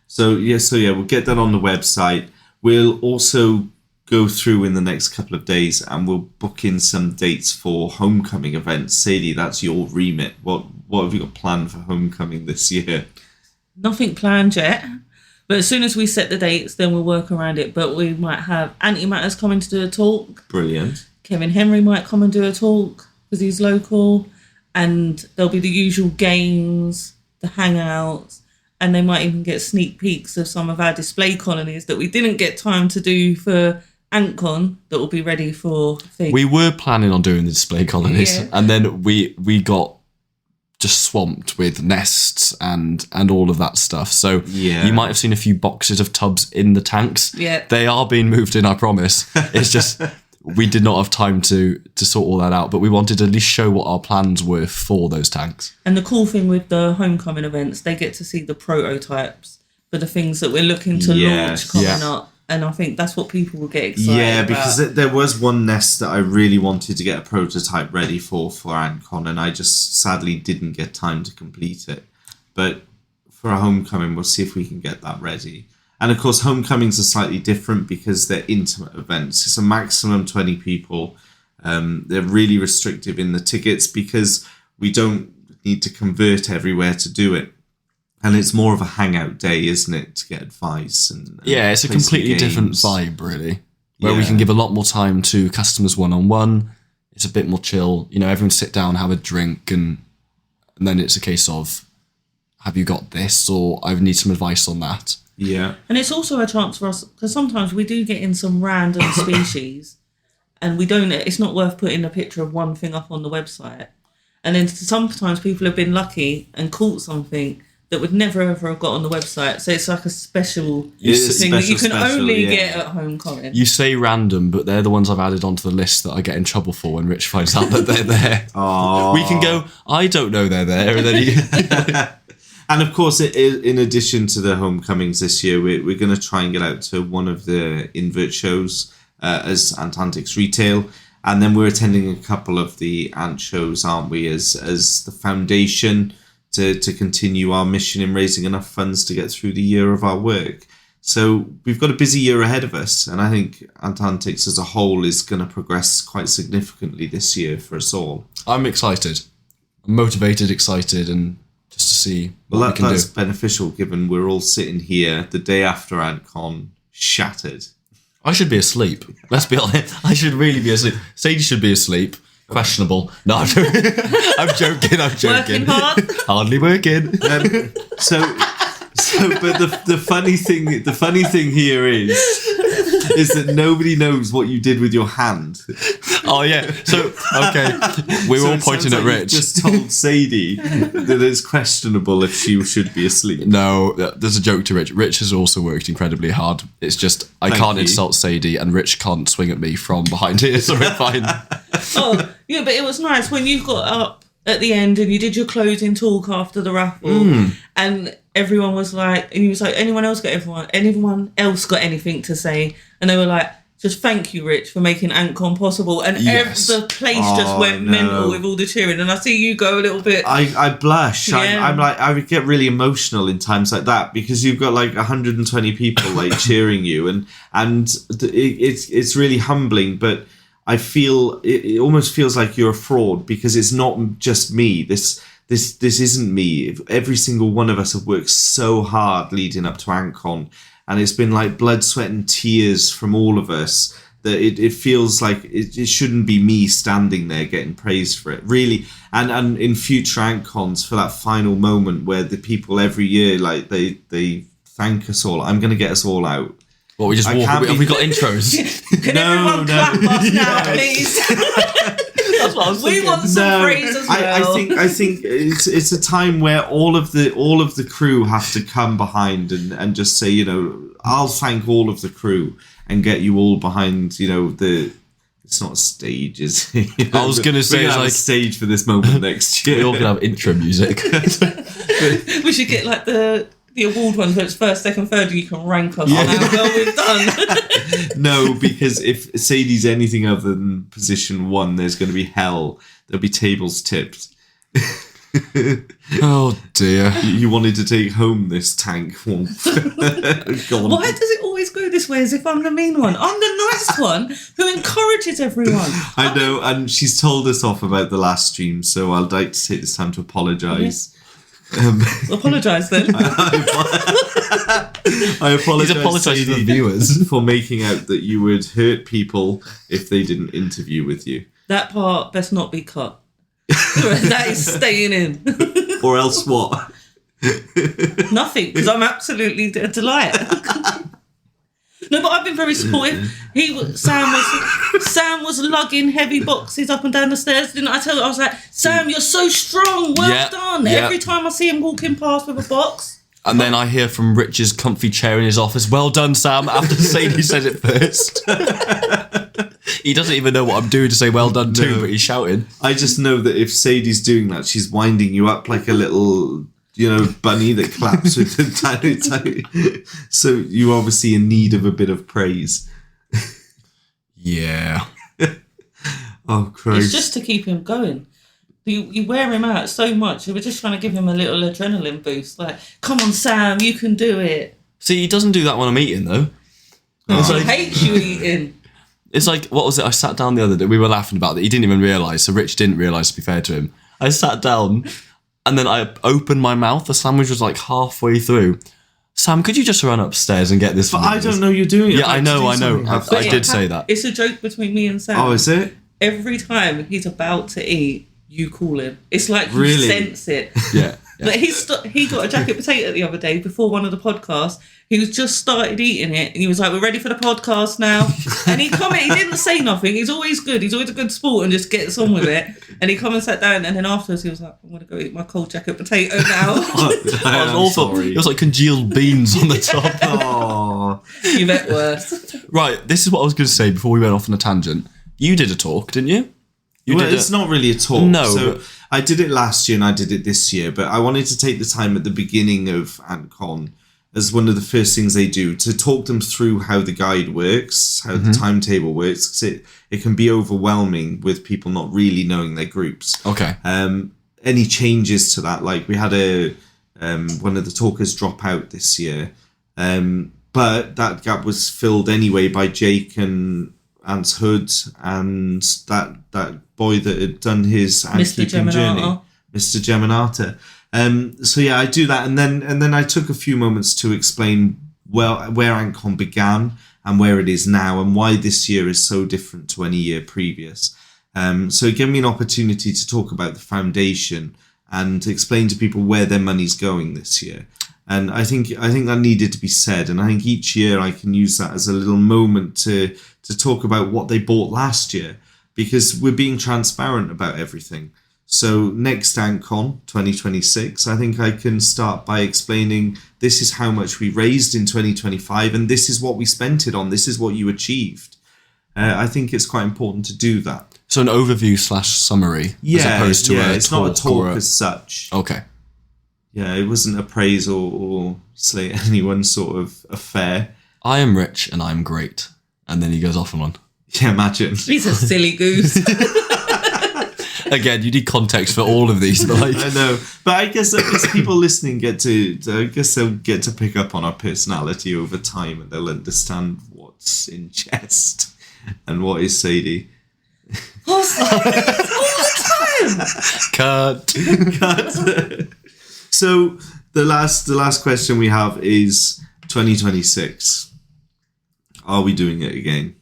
A: So we'll get that on the website. We'll also go through in the next couple of days, and we'll book in some dates for homecoming events. Sadie, that's your remit. What have you got planned for homecoming this year?
B: Nothing planned yet, but as soon as we set the dates, then we'll work around it. But we might have Antimatters coming to do a talk.
A: Brilliant.
B: Kevin Henry might come and do a talk because he's local, and there'll be the usual games, the hangouts, and they might even get sneak peeks of some of our display colonies that we didn't get time to do for ANTCON that will be ready for things.
C: We were planning on doing the display colonies,
B: Yeah.
C: and then we got just swamped with nests and all of that stuff. So you might have seen a few boxes of tubs in the tanks.
B: Yeah.
C: They are being moved in, I promise. It's just we did not have time to sort all that out, but we wanted to at least show what our plans were for those tanks.
B: And the cool thing with the homecoming events, they get to see the prototypes for the things that we're looking to launch coming up. And I think that's what people will get excited about.
A: Yeah, because there was one nest that I really wanted to get a prototype ready for ANTCON, and I just sadly didn't get time to complete it. But for a homecoming, we'll see if we can get that ready. And of course, homecomings are slightly different because they're intimate events. It's a maximum 20 people. They're really restrictive in the tickets because we don't need to convert everywhere to do it. And it's more of a hangout day, isn't it, to get advice and
C: yeah, it's a
A: play some
C: completely different
A: games.
C: vibe, really, where we can give a lot more time to customers one-on-one. It's a bit more chill. You know, everyone sit down, have a drink, and then it's a case of, have you got this, or I need some advice on that.
A: Yeah.
B: And it's also a chance for us, because sometimes we do get in some random species, and it's not worth putting a picture of one thing up on the website. And then sometimes people have been lucky and caught something that would never ever have got on the website. So it's like a special thing that you can only get at homecoming.
C: You say random, but they're the ones I've added onto the list that I get in trouble for when Rich finds out that they're there.
A: Oh.
C: We can go, I don't know they're there. And then
A: And of course, in addition to the homecomings this year, we're going to try and get out to one of the invert shows as Ant Antics Retail. And then we're attending a couple of the Ant shows, aren't we, as the foundation to continue our mission in raising enough funds to get through the year of our work. So we've got a busy year ahead of us, and I think Ant Antics as a whole is going to progress quite significantly this year for us all.
C: I'm excited. I'm motivated, excited, and just to see what we can
A: that's
C: do.
A: beneficial given we're all sitting here the day after ANTCON shattered.
C: I should be asleep. Let's be honest. I should really be asleep. Sadie should be asleep. Questionable. No, I'm joking. I'm joking.
B: Working hard.
C: Hardly working.
A: But the funny thing here is that nobody knows what you did with your hand.
C: Oh yeah. So okay, we were all
A: it
C: pointing
A: sounds
C: at
A: like
C: Rich.
A: you just told Sadie that it's questionable if she should be asleep.
C: No, there's a joke to Rich. Rich has also worked incredibly hard. It's just I
A: Thank
C: can't
A: you.
C: insult Sadie, and Rich can't swing at me from behind here, so we're fine.
B: Oh, yeah, but it was nice when you got up at the end and you did your closing talk after the raffle, and everyone was like, and he was like, anyone else got anything to say? And they were like, just thank you, Rich, for making ANTCON possible. And
C: Yes.
B: the place just went mental with all the cheering. And I see you go a little bit.
A: I blush.
B: Yeah.
A: I'm like, I would get really emotional in times like that because you've got like 120 people like cheering you, and it's really humbling. But I feel it almost feels like you're a fraud because it's not just me. This isn't me. Every single one of us have worked so hard leading up to ANTCON, and it's been like blood, sweat, and tears from all of us that it feels like it shouldn't be me standing there getting praised for it, really. And in future AntCons, for that final moment where the people every year, like they thank us all. I'm going to get us all out.
C: What, we just walk? Have we got intros?
B: Can everyone clap us now, please?
C: That's what I was thinking.
B: We want some praise as well.
A: I think it's a time where all of the crew have to come behind and just say, I'll thank all of the crew and get you all behind, it's not a stage, is it?
C: I was going to say,
A: it's like a stage for this moment next year.
C: We're all going to have intro music.
B: We should get like the award ones where it's first, second, third, and you can rank us on how well we've done.
A: No, because if Sadie's anything other than position 1, there's going to be hell. There'll be tables tipped.
C: Oh dear.
A: You wanted to take home this tank. Gone.
B: Why does it always go this way as if I'm the mean one? I'm the nice one who encourages everyone.
A: I know, and she's told us off about the last stream, so I'd like to take this time to apologise.
B: Apologise then.
A: I apologise.
C: He's apologising to the viewers
A: for making out that you would hurt people if they didn't interview with you.
B: That part best not be cut. That is staying in.
A: Or else what?
B: Nothing, because I'm absolutely a delight. No, but I've been very supportive. Sam was lugging heavy boxes up and down the stairs. Didn't I tell you? I was like, Sam, you're so strong. Well done.
C: Yeah.
B: Every time I see him walking past with a box.
C: And then I hear from Rich's comfy chair in his office, well done, Sam, after Sadie said it first. He doesn't even know what I'm doing to say well done too, but he's shouting.
A: I just know that if Sadie's doing that, she's winding you up like a little, bunny that claps with the tiny. So you're obviously in need of a bit of praise.
C: Yeah.
A: Oh, Christ.
B: It's just to keep him going. You wear him out so much. We're just trying to give him a little adrenaline boost. Like, come on, Sam, you can do it.
C: See, he doesn't do that when I'm eating, though.
B: He hates you eating.
C: It's like, what was it? I sat down the other day. We were laughing about it. He didn't even realise, so Rich didn't realise, to be fair to him. I sat down, and then I opened my mouth. The sandwich was like halfway through. Sam, could you just run upstairs and get this?
A: But I don't know you're doing it.
C: Yeah, I know. I did say that.
B: It's a joke between me and Sam.
A: Oh, is it?
B: Every time he's about to eat, you call him. It's like you
A: Really?
B: sense it.
C: Yeah.
B: Like he got a jacket potato the other day before one of the podcasts. He was just started eating it, and he was like, "We're ready for the podcast now." And he didn't say nothing. He's always good. He's always a good sport and just gets on with it. And he come and sat down, and then afterwards he was like, "I'm gonna go eat my cold jacket potato now."
C: That was awful. It was like congealed beans on the top.
A: Oh,
B: You bet worse.
C: Right, this is what I was going to say before we went off on a tangent. You did a talk, didn't you?
A: It's not really a talk.
C: No,
A: So
C: but-
A: I did it last year and I did it this year, but I wanted to take the time at the beginning of AntCon as one of the first things they do to talk them through how the guide works, how the timetable works, because it can be overwhelming with people not really knowing their groups.
C: Okay.
A: Any changes to that? Like we had one of the talkers drop out this year, but that gap was filled anyway by Jake and Ant's Hood and that boy that had done his Antkeeping journey, Mr. Geminata. So yeah, I do that, and then I took a few moments to explain where AntCon began and where it is now, and why this year is so different to any year previous. So it gave me an opportunity to talk about the foundation and explain to people where their money's going this year. And I think that needed to be said. And I think each year I can use that as a little moment to talk about what they bought last year, because we're being transparent about everything. So next AntCon 2026, I think I can start by explaining this is how much we raised in 2025 and this is what we spent it on. This is what you achieved. I think it's quite important to do that.
C: So an overview / summary, as opposed to a
A: it's
C: talk.
A: not a talk as such.
C: Okay.
A: Yeah, it wasn't a praise or slay anyone sort of affair.
C: I am rich and I'm great. And then he goes off on one.
A: Yeah, imagine.
B: He's a silly goose.
C: Again, you need context for all of these. But
A: I know, but I guess people listening they'll get to pick up on our personality over time, and they'll understand what's in chest and what is Sadie.
B: What's that? All the time.
C: Cut.
A: So the last question we have is 2026. Are we doing it again?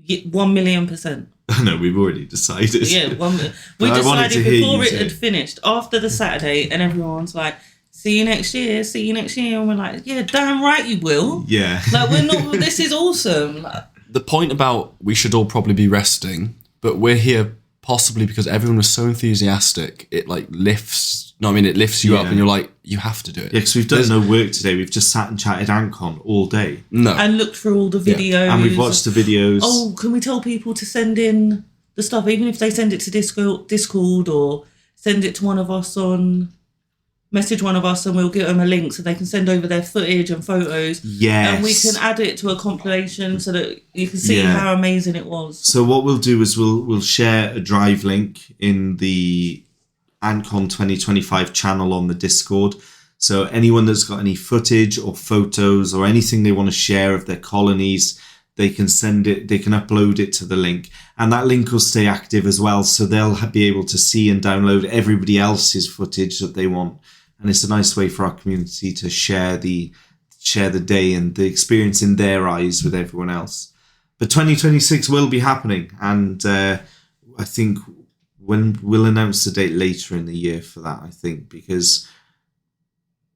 B: 1,000,000%.
A: No, we've already decided.
B: Yeah, we
A: I wanted to
B: decided
A: hear
B: before
A: you
B: it
A: say
B: had
A: it.
B: finished, after the Saturday, and everyone's like, see you next year, see you next year. And we're like, yeah, damn right you will.
A: Yeah.
B: Like, we're not, this is awesome. Like,
C: The point about we should all probably be resting, but we're here possibly because everyone was so enthusiastic. It like lifts. No, I mean it lifts you up,
A: Yeah.
C: and you're like, you have to do it.
A: Yeah, because we've done no work today. We've just sat and chatted ANTCON all day.
C: No,
B: and looked through all the videos.
A: And we've watched the videos.
B: Oh, can we tell people to send in the stuff, even if they send it to Discord or send it to one of us message one of us and we'll give them a link so they can send over their footage and photos.
A: Yes.
B: And we can add it to a compilation so that you can see
A: Yeah.
B: how amazing it was.
A: So what we'll do is we'll share a drive link in the ANTCON 2025 channel on the Discord. So anyone that's got any footage or photos or anything they want to share of their colonies, they can send it, they can upload it to the link. And that link will stay active as well. So they'll be able to see and download everybody else's footage that they want. And it's a nice way for our community to share the day and the experience in their eyes with everyone else. But 2026 will be happening. And I think when we'll announce the date later in the year for that, I think, because...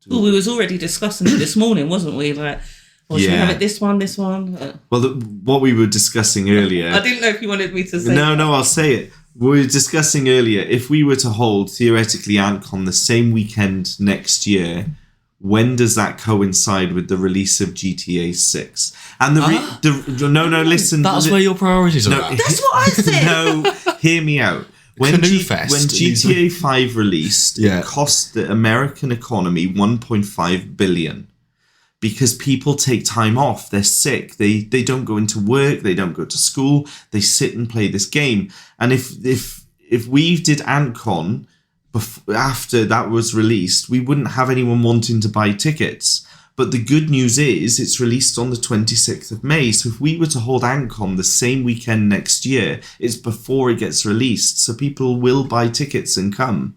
B: Well, we was already discussing it this morning, wasn't we? Like, well, should we
A: Yeah.
B: have it this one?
A: Well, what we were discussing earlier...
B: I didn't know if you wanted me to say
A: No, I'll say it. We were discussing earlier, if we were to hold, theoretically, ANTCON the same weekend next year, when does that coincide with the release of GTA 6? And listen.
C: that's where your priorities are
A: No,
C: at.
B: That's what I said.
A: No, hear me out. When
C: Canoe Fest.
A: when GTA 5 released,
C: Yeah.
A: it cost the American economy $1.5 billion. Because people take time off, they're sick, they don't go into work, they don't go to school, they sit and play this game. And if we did ANTCON after that was released, we wouldn't have anyone wanting to buy tickets. But the good news is it's released on the 26th of May. So if we were to hold ANTCON the same weekend next year, it's before it gets released. So people will buy tickets and come.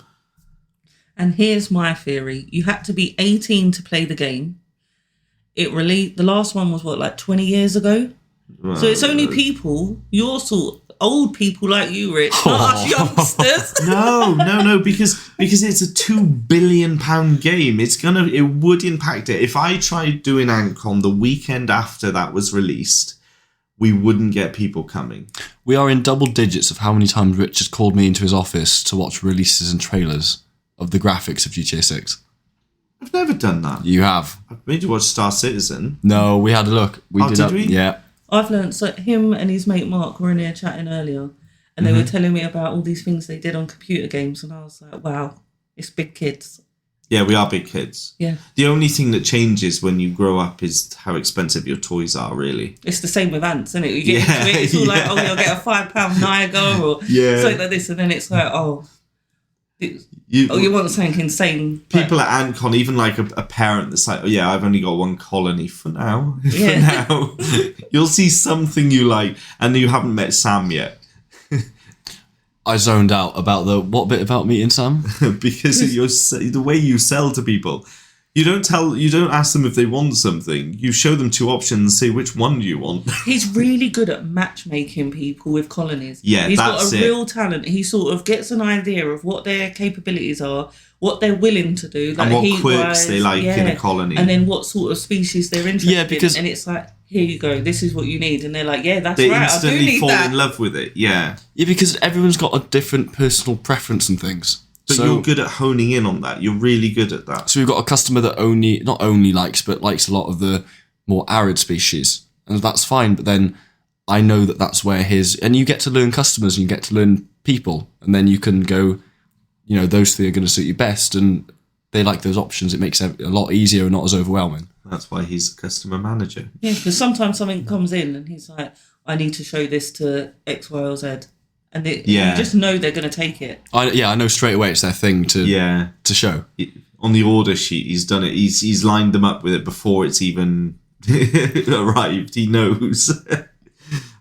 B: And here's my theory. You had to be 18 to play the game. It released, the last one was 20 years ago? So it's only people, your sort, old people like you, Rich, not us youngsters.
A: No, because it's a £2 billion game. It would impact it. If I tried doing ANTCON the weekend after that was released, we wouldn't get people coming.
C: We are in double digits of how many times Rich has called me into his office to watch releases and trailers of the graphics of GTA 6.
A: I've never done that.
C: You have.
A: I've made you watch Star Citizen.
C: No, we had a look.
A: Did we?
C: Yeah.
B: I've learned, so him and his mate Mark were in here chatting earlier and they were telling me about all these things they did on computer games and I was like, wow, it's big kids.
A: Yeah, we are big kids.
B: Yeah.
A: The only thing that changes when you grow up is how expensive your toys are, really.
B: It's the same with ants, isn't it? You get
A: Yeah,
B: into it, it's all like,
A: yeah.
B: oh, you'll get a £5 Niagara or
A: Yeah.
B: something like this and then it's like,
A: You
B: want something insane.
A: people at ANTCON, even like a parent that's like, oh yeah, I've only got one colony for now.
B: Yeah.
A: For now. You'll see something you like and you haven't met Sam yet.
C: I zoned out about what bit about meeting Sam?
A: Because of the way you sell to people. You don't ask them if they want something. You show them two options and say, which one do you want?
B: He's really good at matchmaking people with colonies.
A: Yeah,
B: He's
A: that's
B: got a
A: it.
B: real talent. He sort of gets an idea of what their capabilities are, what they're willing to do, like
A: And what
B: heat-wise,
A: quirks they like in a colony.
B: and then what sort of species they're interested
C: Yeah, because-
B: in. And it's like, here you go, this is what you need. And they're like, yeah, that's
A: They
B: right, I do
A: instantly
B: need
A: fall
B: that.
A: in love with it. Yeah.
C: Yeah, because everyone's got a different personal preference and things.
A: But you're good at honing in on that. You're really good at that.
C: So we've got a customer that not only likes, but likes a lot of the more arid species. And that's fine. But then I know that that's where and you get to learn customers and you get to learn people. And then you can go, those three are going to suit you best. And they like those options. It makes it a lot easier and not as overwhelming.
A: That's why he's a customer manager.
B: Yeah, because sometimes something comes in and he's like, I need to show this to X, Y, or Z. And you just know they're going to take it.
C: I know straight away it's their thing to show.
A: On the order sheet, he's done it. He's lined them up with it before it's even arrived. He knows.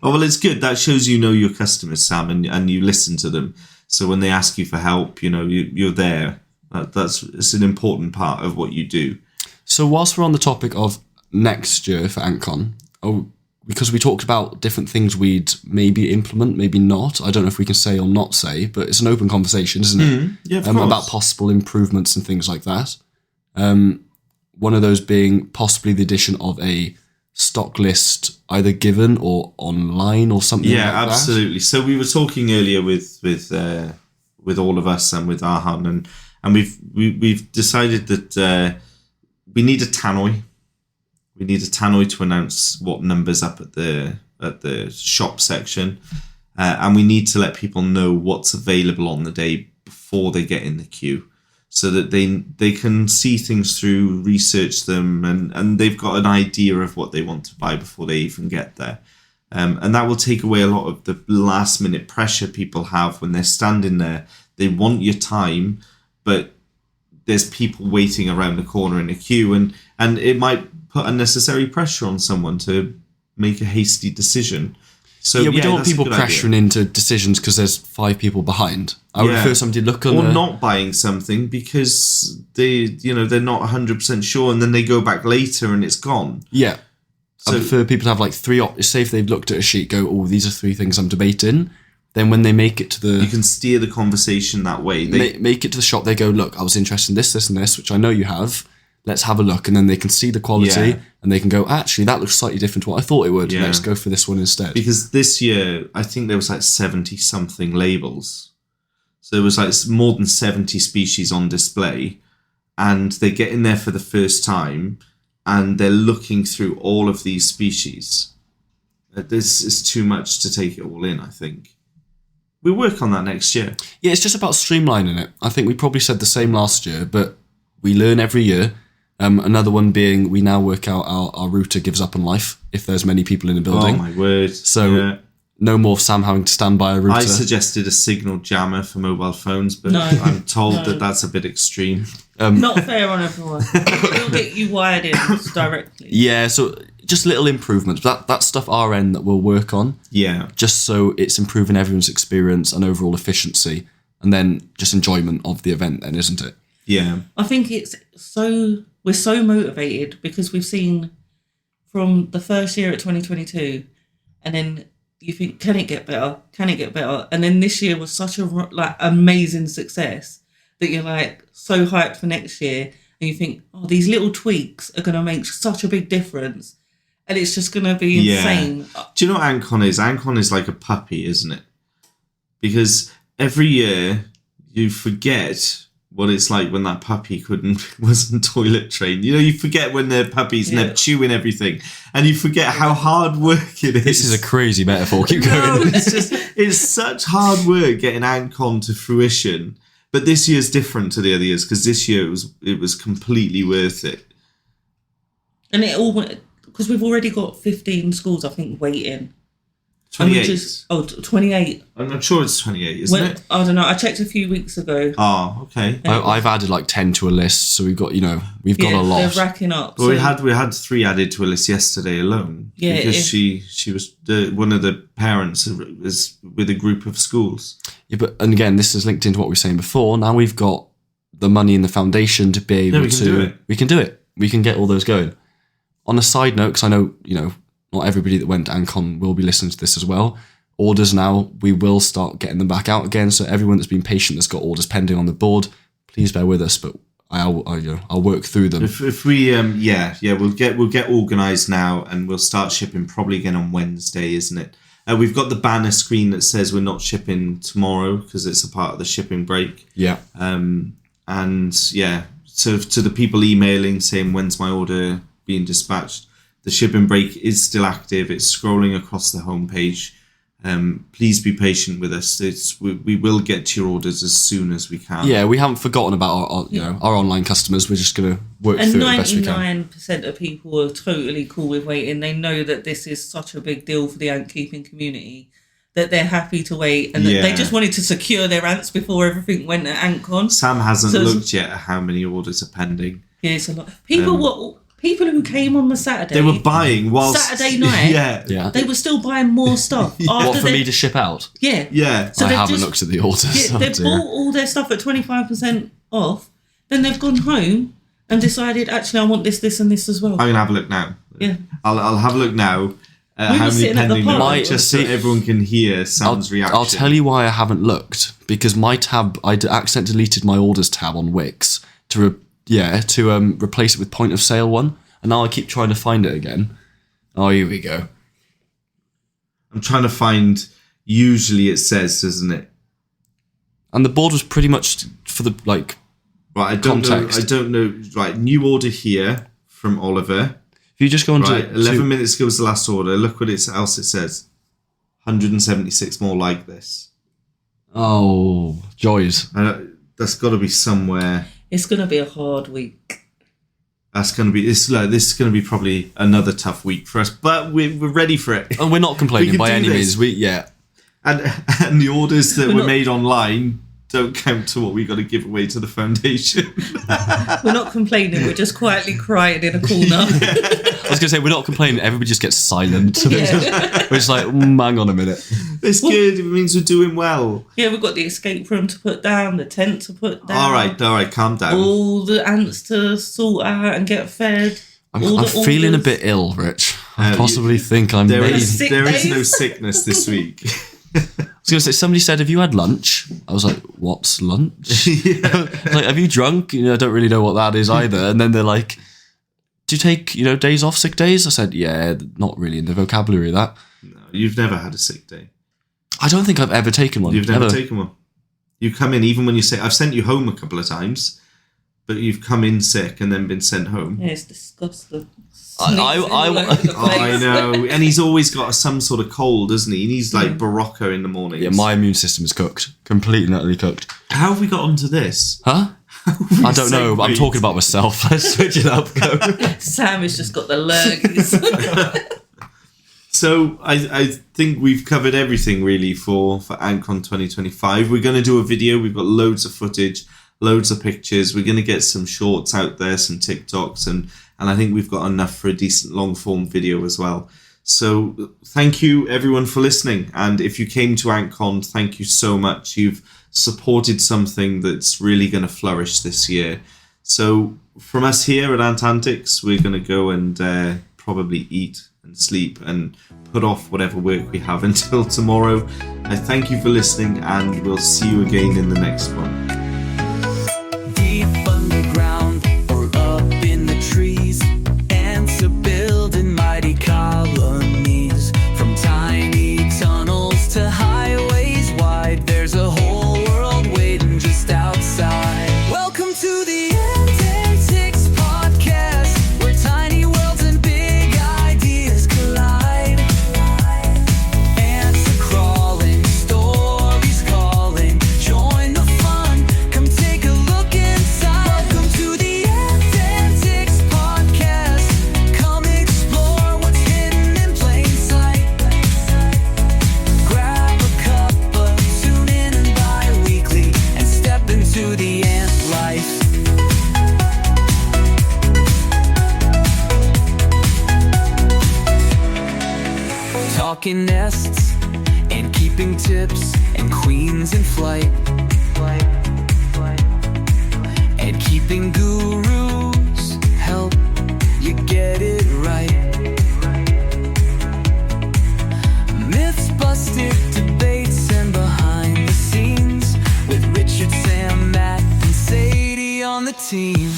A: Oh, well, it's good. That shows you know your customers, Sam, and you listen to them. So when they ask you for help, you're there. It's an important part of what you do.
C: So whilst we're on the topic of next year for ANTCON, because we talked about different things we'd maybe implement, maybe not. I don't know if we can say or not say, but it's an open conversation, isn't it?
A: Yeah, of course.
C: About possible improvements and things like that. One of those being possibly the addition of a stock list, either given or online or something like that.
A: Yeah, absolutely. So we were talking earlier with all of us and with Arhan, and we've decided that we need a tannoy. We need a tannoy to announce what number's up at the shop section, and we need to let people know what's available on the day before they get in the queue, so that they can see things through, research them, and they've got an idea of what they want to buy before they even get there. And that will take away a lot of the last minute pressure people have when they're standing there. They want your time, but there's people waiting around the corner in a queue, and it might put unnecessary pressure on someone to make a hasty decision. So
C: we don't want
A: that's a
C: people
A: good
C: pressuring
A: idea.
C: into decisions because there's 5 people behind. I would prefer somebody to look on
A: or
C: the...
A: not buying something because they're not 100% sure, and then they go back later and it's gone.
C: Yeah.
A: So-
C: I prefer people to have like 3 options. Say if they've looked at a sheet, go, oh, these are 3 things I'm debating. Then when they make it to the...
A: You can steer the conversation that way.
C: make it to the shop, they go, look, I was interested in this, this and this, which I know you have. Let's have a look. And then they can see the quality and they can go, actually, that looks slightly different to what I thought it would.
A: Yeah.
C: Let's go for this one instead.
A: Because this year, I think there was like 70-something labels. So there was like more than 70 species on display. And they get in there for the first time and they're looking through all of these species. This is too much to take it all in, I think. We'll work on that next year.
C: Yeah, it's just about streamlining it. I think we probably said the same last year, but we learn every year. Another one being we now work out our router gives up on life if there's many people in a building.
A: Oh my word.
C: So no more Sam having to stand by a router.
A: I suggested a signal jammer for mobile phones, but
B: No.
A: I'm told
B: No.
A: that that's a bit extreme.
B: Not fair on everyone. We'll get you wired in directly.
C: Yeah, so just little improvements. That's stuff our end that we'll work on.
A: Yeah.
C: Just so it's improving everyone's experience and overall efficiency, and then just enjoyment of the event then, isn't it?
A: Yeah.
B: I think we're so motivated because we've seen from the first year at 2022, and then you think, can it get better? Can it get better? And then this year was such a amazing success that you're like so hyped for next year, and you think, oh, these little tweaks are going to make such a big difference, and it's just going to be insane.
A: Do you know what ANTCON is? ANTCON is like a puppy, isn't it? Because every year you forget what it's like when that puppy wasn't toilet trained. You know, you forget when they're puppies and they're chewing everything, and you forget how hard work it is.
C: This is a crazy metaphor. Keep
A: No,
C: going.
A: it's such hard work getting ANTCON to fruition. But this year's different to the other years because this year it was completely worth it.
B: And it all went, because we've already got 15 schools, I think, waiting.
A: 28.
B: 28.
A: I'm sure it's 28, isn't it?
B: I don't know. I checked a few weeks ago.
A: Oh, okay.
C: I've added like 10 to a list, so we've got a lot.
B: They're racking up.
A: Well,
B: so-
A: we had 3 added to a list yesterday alone.
B: Yeah,
A: because she was one of the parents was with a group of schools.
C: Yeah, and again, this is linked into what we were saying before. Now we've got the money in the foundation to be able
A: we can do it.
C: We can do it. We can get all those going. On a side note, because I know, not everybody that went to ANTCON will be listening to this as well. Orders now, we will start getting them back out again. So everyone that's been patient that's got orders pending on the board, please bear with us. But I'll work through them.
A: If we we'll get organised now and we'll start shipping probably again on Wednesday, isn't it? We've got the banner screen that says we're not shipping tomorrow because it's a part of the shipping break.
C: Yeah.
A: So to the people emailing saying when's my order being dispatched, the shipping break is still active. It's scrolling across the homepage. Please be patient with us. We will get to your orders as soon as we can.
C: Yeah, we haven't forgotten about our online customers. We're just going to work
B: And
C: through it the best we can.
B: 99% of people are totally cool with waiting. They know that this is such a big deal for the ant keeping community that they're happy to wait, and that they just wanted to secure their ants before everything went at ANTCON.
A: Sam hasn't looked yet at how many orders are pending.
B: Yeah, it's a lot. People who came on the Saturday.
A: They were buying whilst
B: Saturday night.
C: Yeah.
B: They were still buying more stuff.
C: What, for me to ship out?
B: Yeah.
A: Yeah.
B: So
C: I
B: they've
C: haven't looked at the orders.
B: Yeah, they've bought all their stuff at 25% off. Then they've gone home and decided, actually, I want this, this, and this as well.
A: I'm gonna have a look now.
B: Yeah.
A: I'll have a look now.
B: We were
A: how many
B: sitting at the
A: pending
B: pub.
A: notes, just so everyone can hear Sam's reaction.
C: I'll tell you why I haven't looked, because my tab, I accidentally deleted my orders tab on Wix to replace it with point of sale one, and now I keep trying to find it again. Oh, here we go.
A: I'm trying to find. Usually it says, doesn't it?
C: And the board was pretty much for the
A: Right, I don't
C: context.
A: know. I don't know. Right, new order here from Oliver.
C: If you just go on
A: Right,
C: to
A: 11 minutes ago was the last order. Look what else it says. 176 more like this.
C: Oh, joys.
A: That's got to be somewhere.
B: It's going to be a hard week.
A: That's going to be this is going to be probably another tough week for us, but we're ready for it.
C: And we're not complaining
A: can
C: by
A: do
C: any
A: this.
C: means.
A: And the orders that were
B: not-
A: made online don't count to what we got to give away to the foundation.
B: We're not complaining. We're just quietly crying in a corner.
C: I was going to say, we're not complaining. Everybody just gets silent.
B: Yeah.
C: We're just like, hang on a minute.
A: It's good. It means we're doing well.
B: Yeah, we've got the escape room to put down, the tent to put down.
A: All right, calm down.
B: All the ants to sort out and get fed.
C: I'm
B: all the
C: feeling a
B: orders.
C: bit ill, Rich. I
A: you-
C: possibly think I'm
A: There
C: maybe...
A: is
B: Sick
A: there is
B: days.
A: no sickness this week.
C: I was going to say, somebody said, have you had lunch? I was like, what's lunch? Like, have you drunk? I don't really know what that is either. And then they're like, do you take, days off, sick days? I said, yeah, not really in the vocabulary of that.
A: No, you've never had a sick day.
C: I don't think I've ever taken one.
A: You've never taken one. You come in, even when you say, I've sent you home a couple of times, but you've come in sick and then been sent home.
B: Yeah, it's disgusting.
C: I-
B: All over the
A: Oh,
B: place.
A: I know. And he's always got some sort of cold, doesn't he? He needs like Barocco in the morning.
C: Yeah, my immune system is cooked. Completely and utterly cooked.
A: How have we got onto this?
C: Huh? I don't know, but I'm
A: segued.
C: talking about myself. Let's switch it up. Go.
B: Sam has just got the lurgies.
A: So I think we've covered everything really for ANTCON 2025. We're going to do a video. We've got loads of footage, loads of pictures. We're going to get some shorts out there, some TikToks, and I think we've got enough for a decent long form video as well. So thank you everyone for listening. And if you came to ANTCON, thank you so much. You've supported something that's really going to flourish this year. So from us here at Ant Antics, we're going to go and probably eat and sleep and put off whatever work we have until tomorrow. I thank you for listening, and we'll see you again in the next one.
I: Deep underground or up in the trees, ants are building mighty colonies. From tiny tunnels to highways wide, there's a whole world waiting just outside. Welcome to the Ant Antics podcast, where tiny worlds and big ideas collide. Ants are crawling, stories calling. Join the fun, come take a look inside. Welcome to the Ant Antics podcast. Come explore what's hidden in plain sight. Grab a cup, tune in and bi-weekly, and step into the ant life. Talking nests and keeping tips and queens in flight, and keeping gurus help you get it right. Myths busted, debates, and behind the scenes with Richard, Sam, Matt, and Sadie on the team,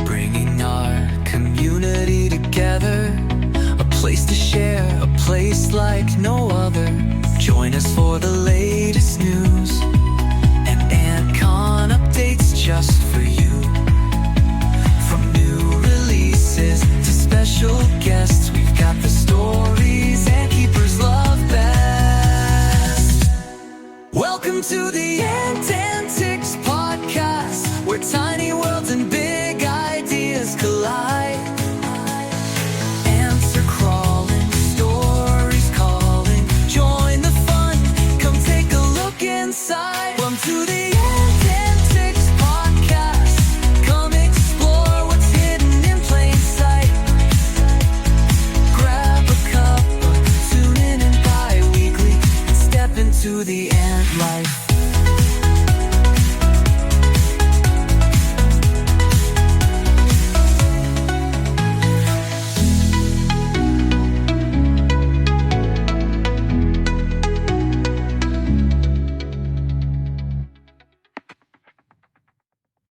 I: bringing our community together. A place to share, a place like no other. Join us for the latest news and ANTCON updates just for you. From new releases to special guests, we've got the stories and keepers love best. Welcome to the Ant Antics podcast, where tiny worlds